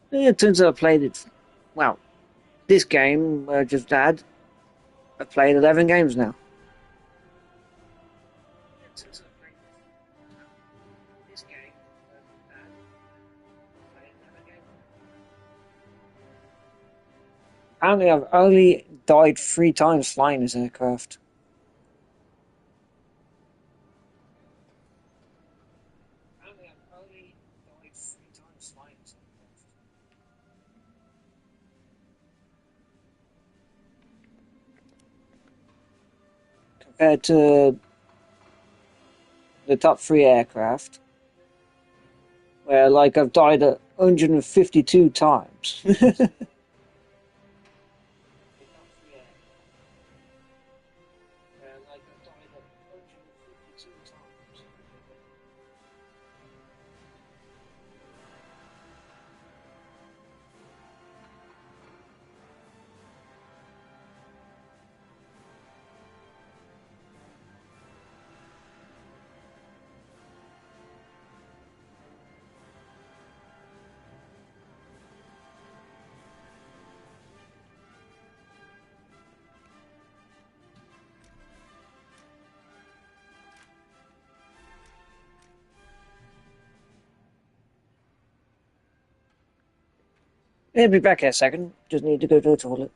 Yeah, it turns out I played it. Well, this game I just had. I've played 11 games now. Apparently, I've only died 3 times flying this aircraft. Compared to the top 3 aircraft, where like I've died 152 times. I'll be back in a second. Just need to go to the toilet.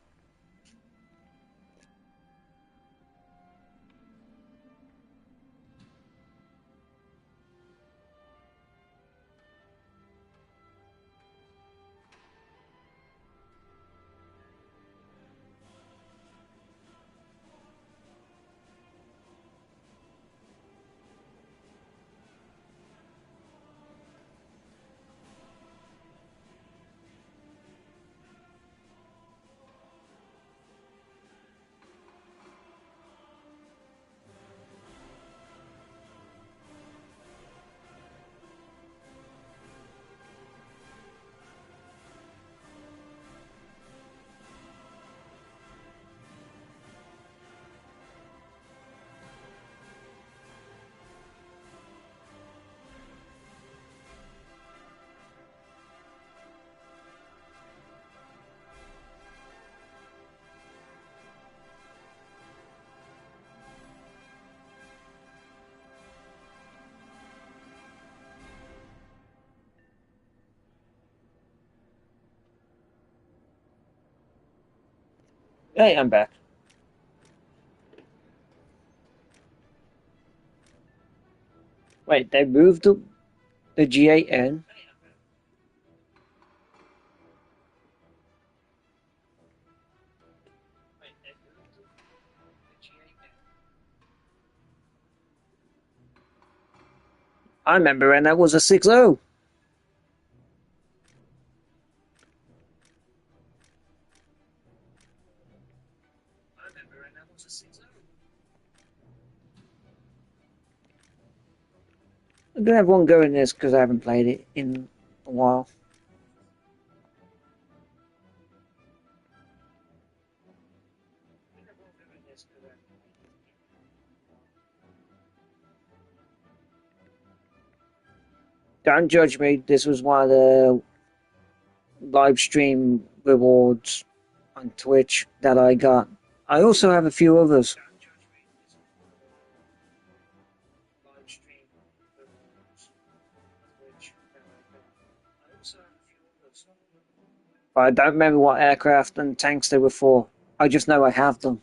Hey, I'm back. Wait, they moved the G8N? I remember when that was a 6-0. I'm gonna have one go in this because I haven't played it in a while. Don't judge me. This was one of the live stream rewards on Twitch that I got. I also have a few others. But I don't remember what aircraft and tanks they were for. I just know I have them.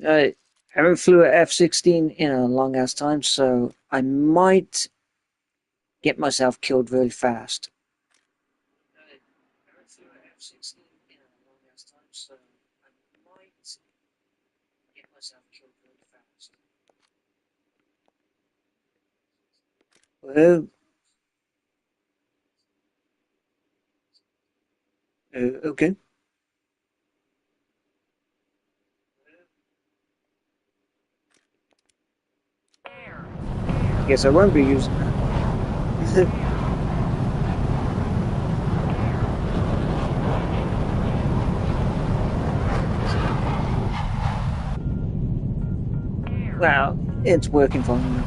I haven't flew a F-16 in a long ass time, so I might get myself killed really fast. Well, okay. Guess I won't be using that. Well, it's working for me.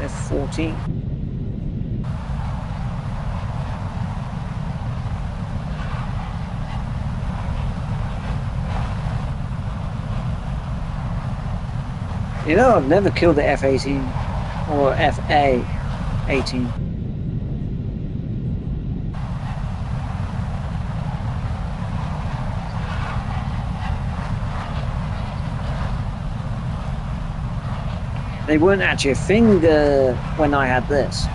F-14. You know, I've never killed the F-18 or FA-18. They weren't actually a thing when I had this.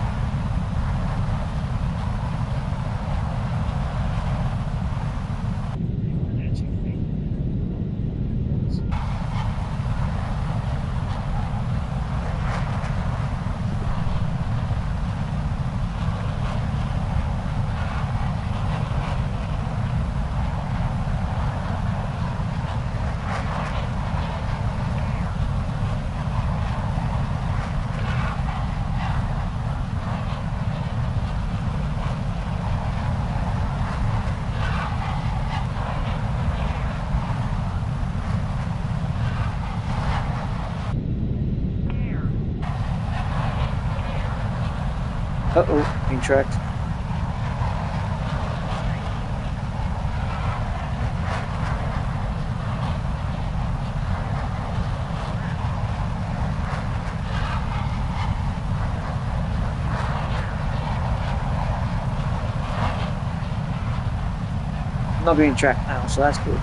Uh-oh, being tracked. I'm not being tracked now, so that's good.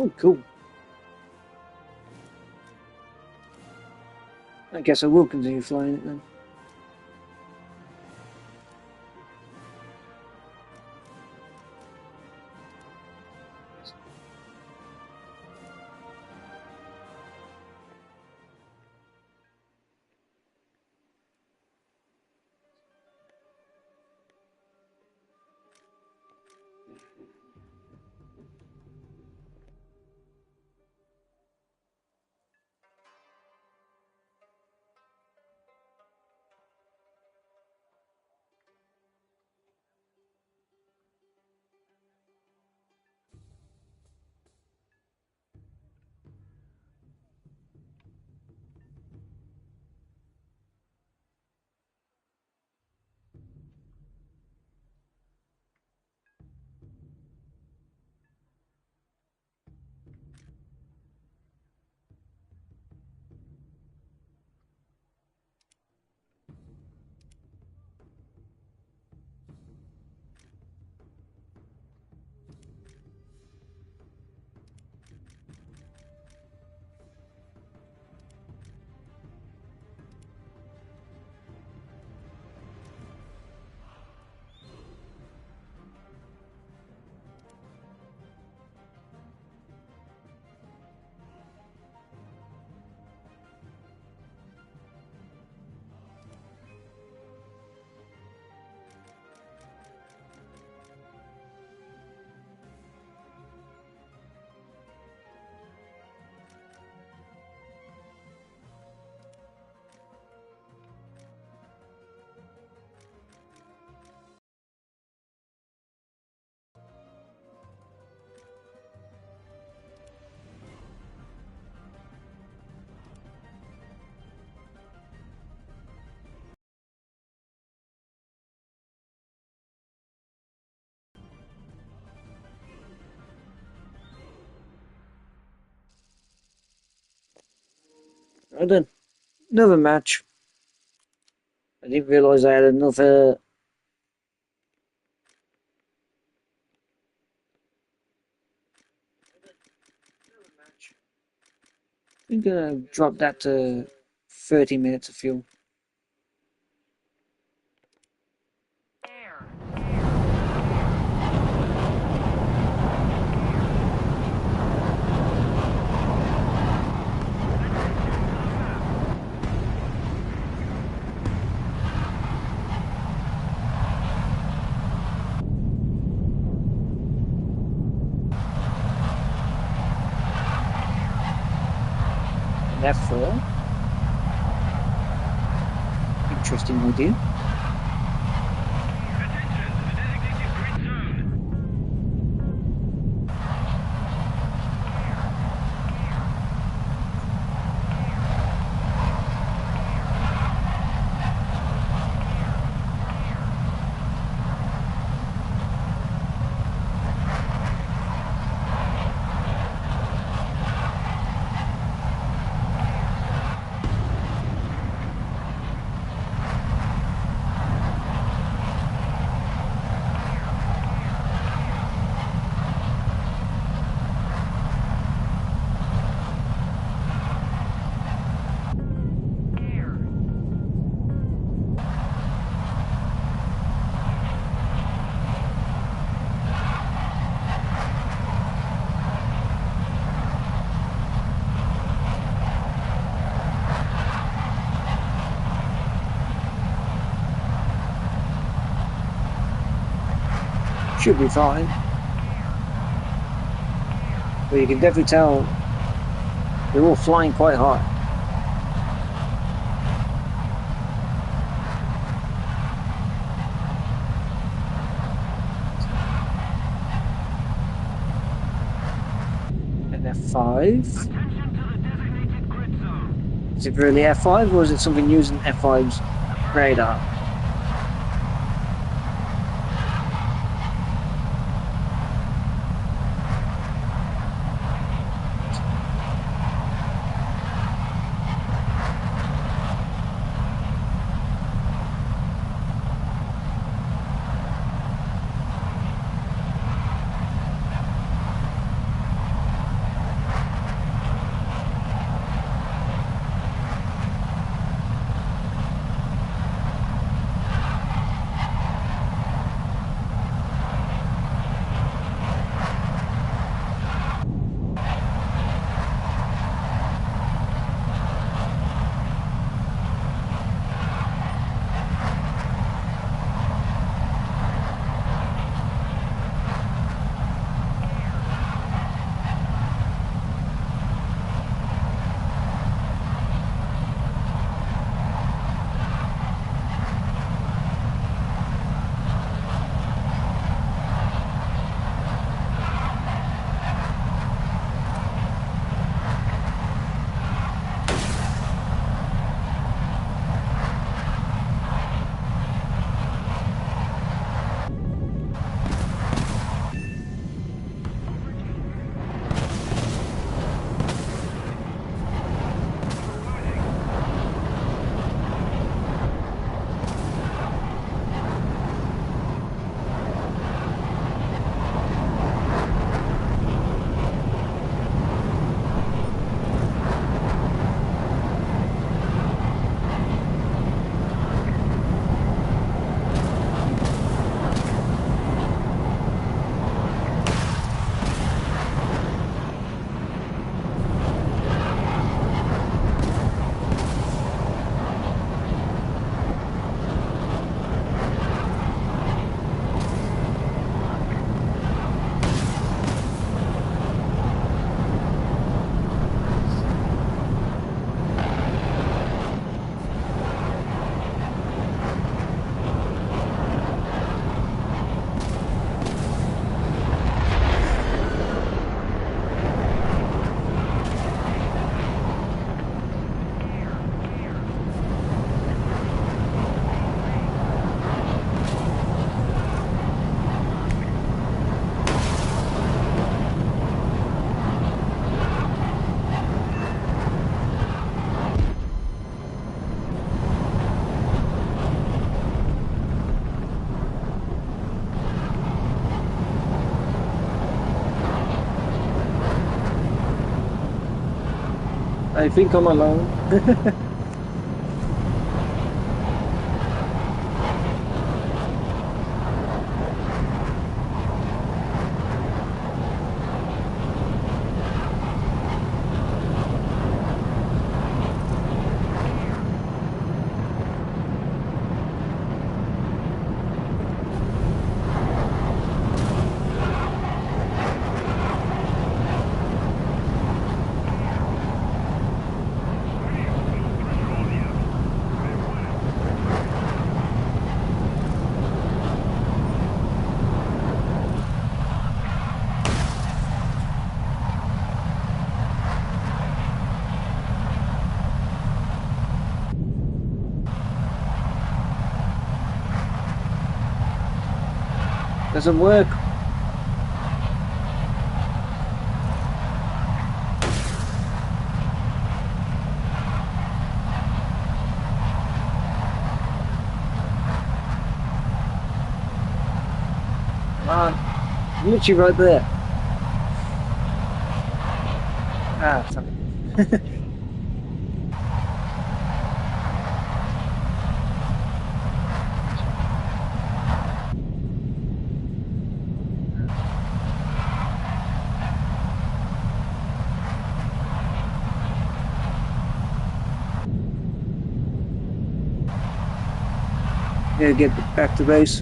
Oh, cool. I guess I will continue flying it then. Right then, another match. I didn't realise I had another. I'm gonna drop that to 30 minutes of fuel. F4. Interesting idea. Should be fine. But you can definitely tell they're all flying quite high. And F5. Is it really F5 or is it something using F5's radar? I think I'm alone. Doesn't work. Come on. Literally right there. Ah, fuck. Yeah, get back to base.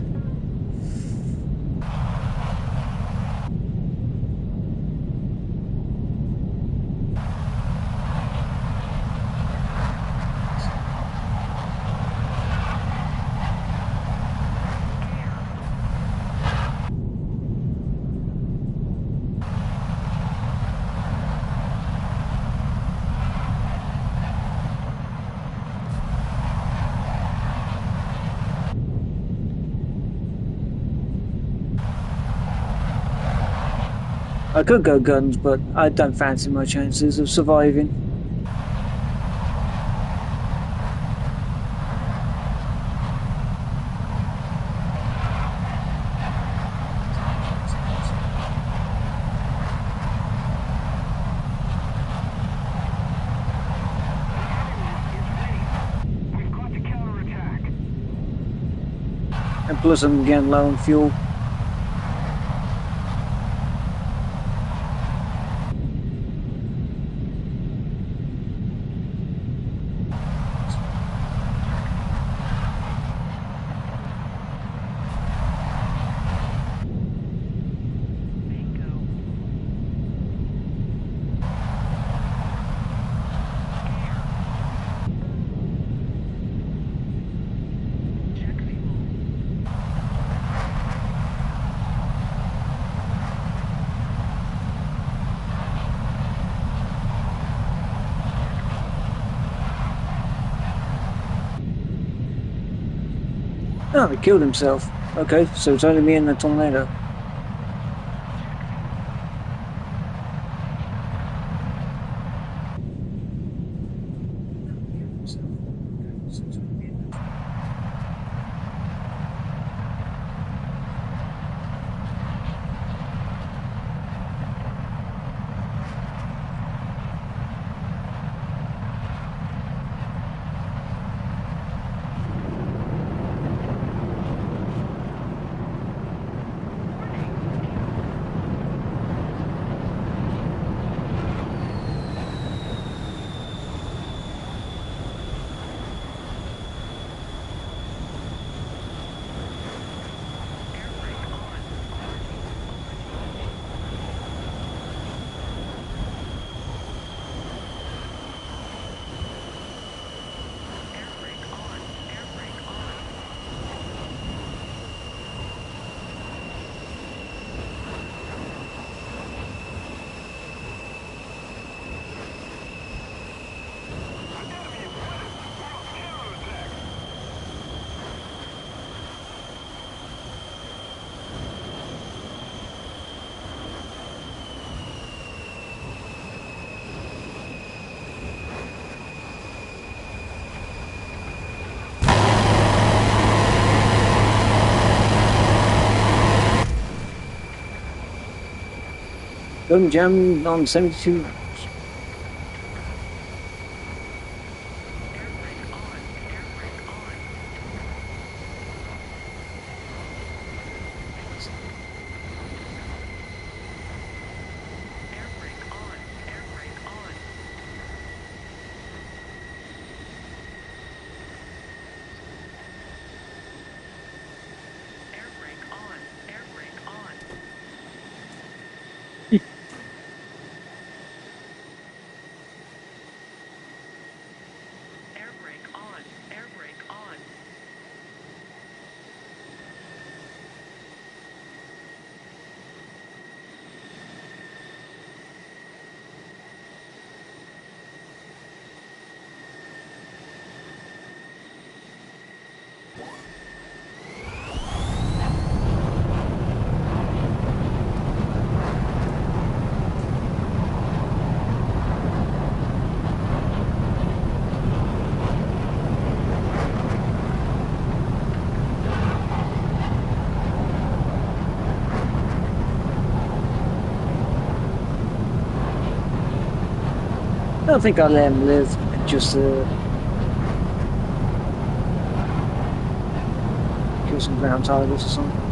I could go guns, but I don't fancy my chances of surviving. We've got to counterattack. And plus I'm getting low on fuel. Oh, he killed himself. Okay, so it's only me and the tornado. Gun jam on 72. I think I'll let him live and just kill some ground tigers or something.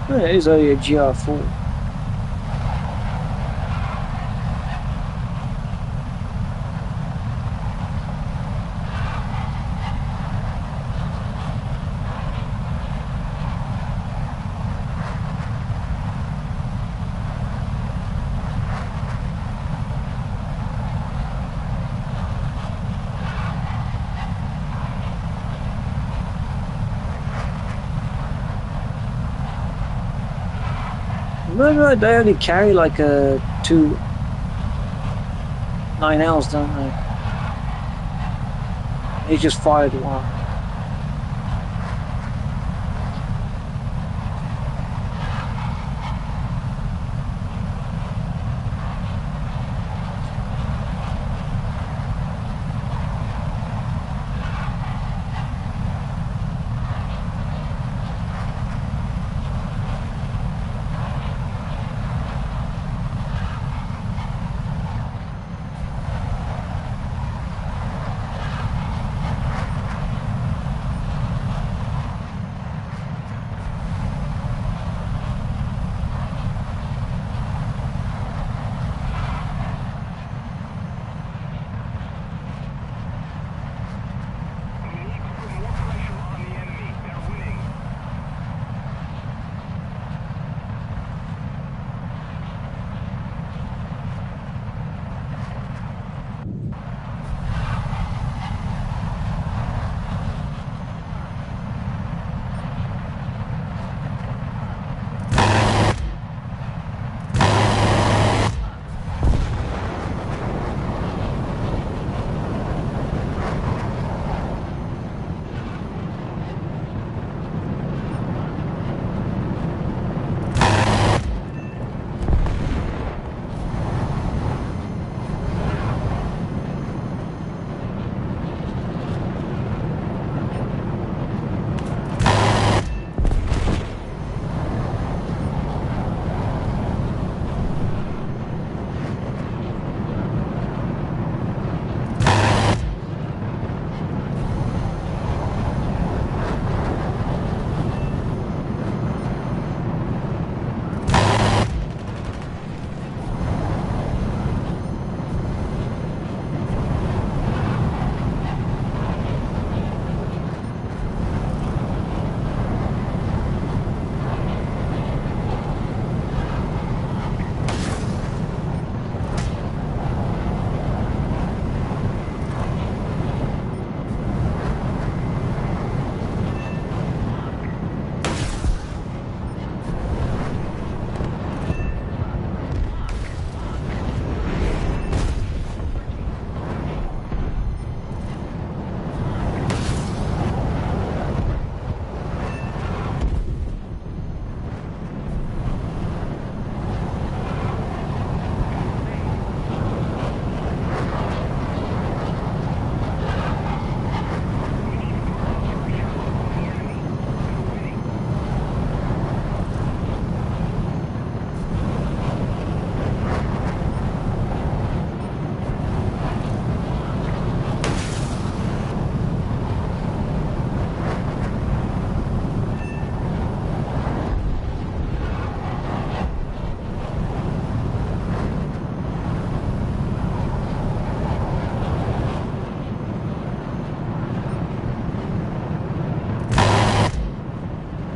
Oh, it is only a GR4. No, they only carry like a 2 9Ls, don't they? He just fired one.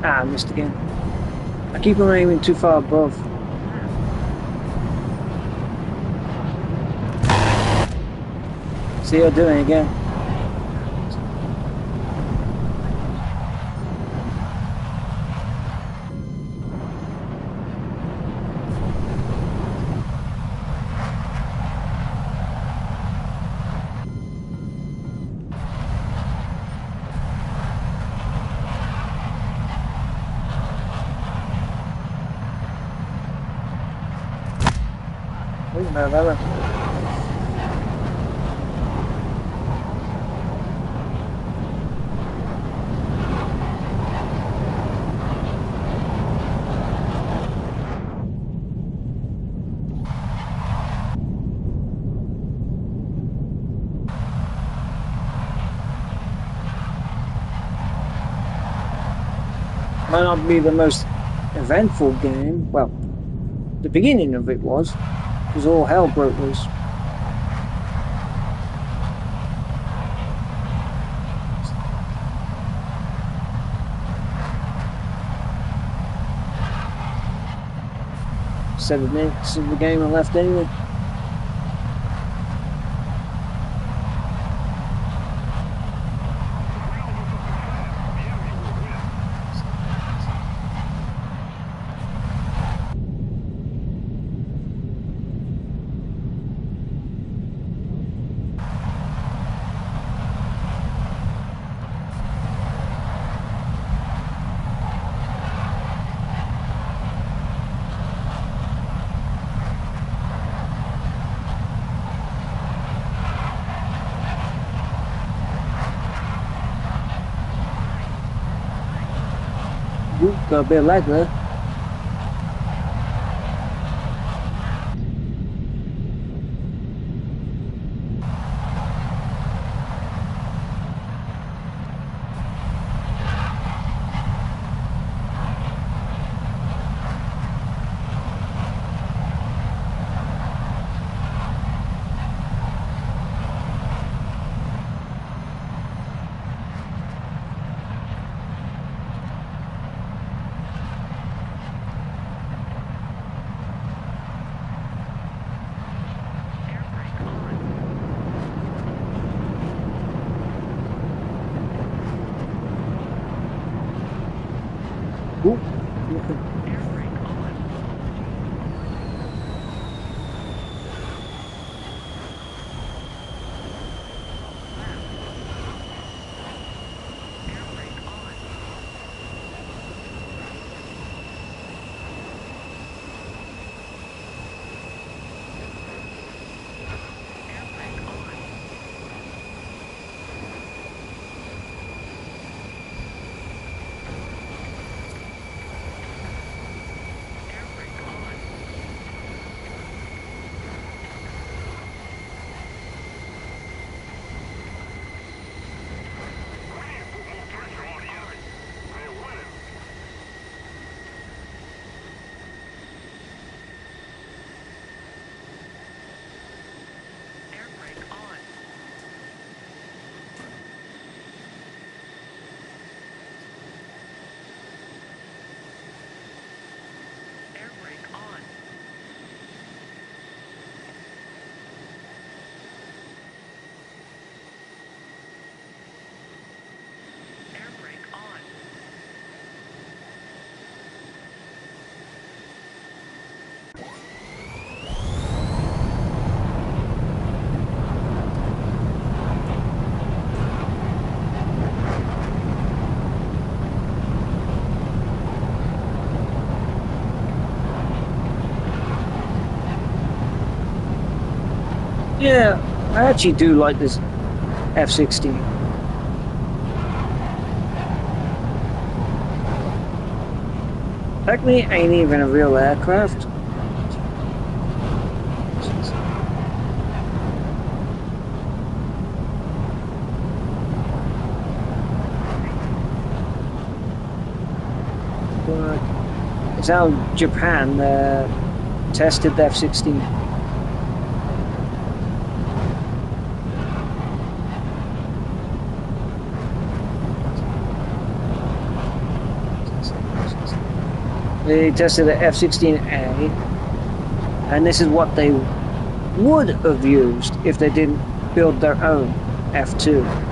Ah, I missed again. I keep on aiming too far above. See, I'm doing it again. about that. Might not be the most eventful game. Well, the beginning of it was, because all hell broke loose. Said the next of the game I left anyway. Ooh, got a bit of lag there. Ooh. Yeah, I actually do like this F-16. Technically, it ain't even a real aircraft. But it's how Japan tested the F-16. They tested the F-16A, and this is what they would have used if they didn't build their own F-2.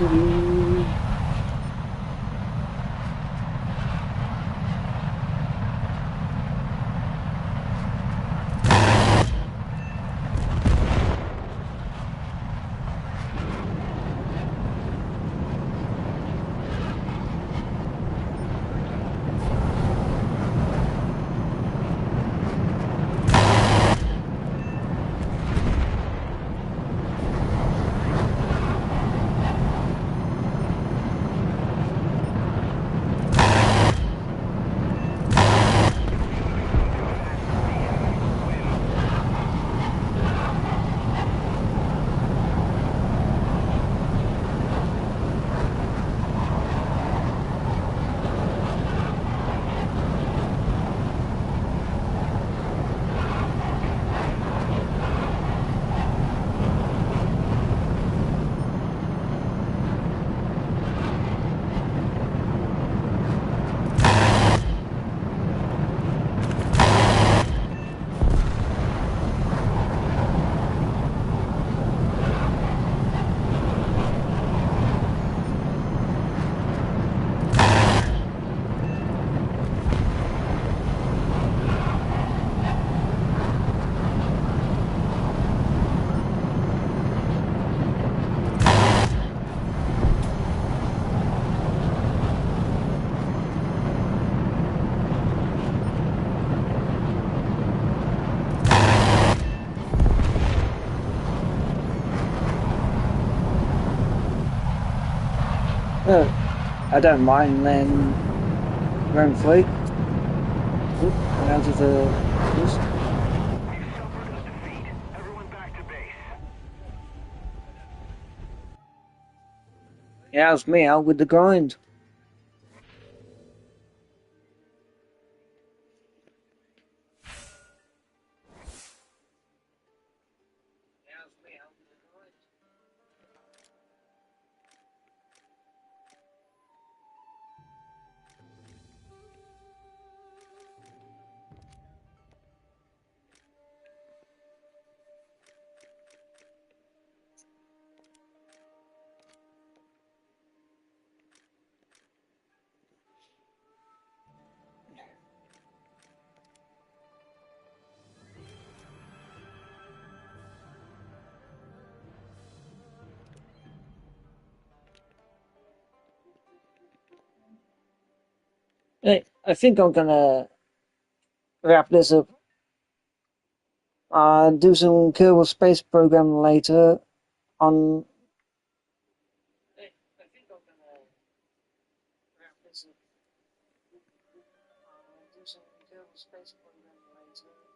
Doo-doo. I don't mind then round flight. Oop, out of the this. We've suffered a defeat. Everyone back to base. Yeah, how's me out with the grind? Hey, I think I'm gonna wrap this up. Do some Kerbal Space Program later on. Hey, I think I'm gonna wrap this up. Do some Kerbal Space Program later.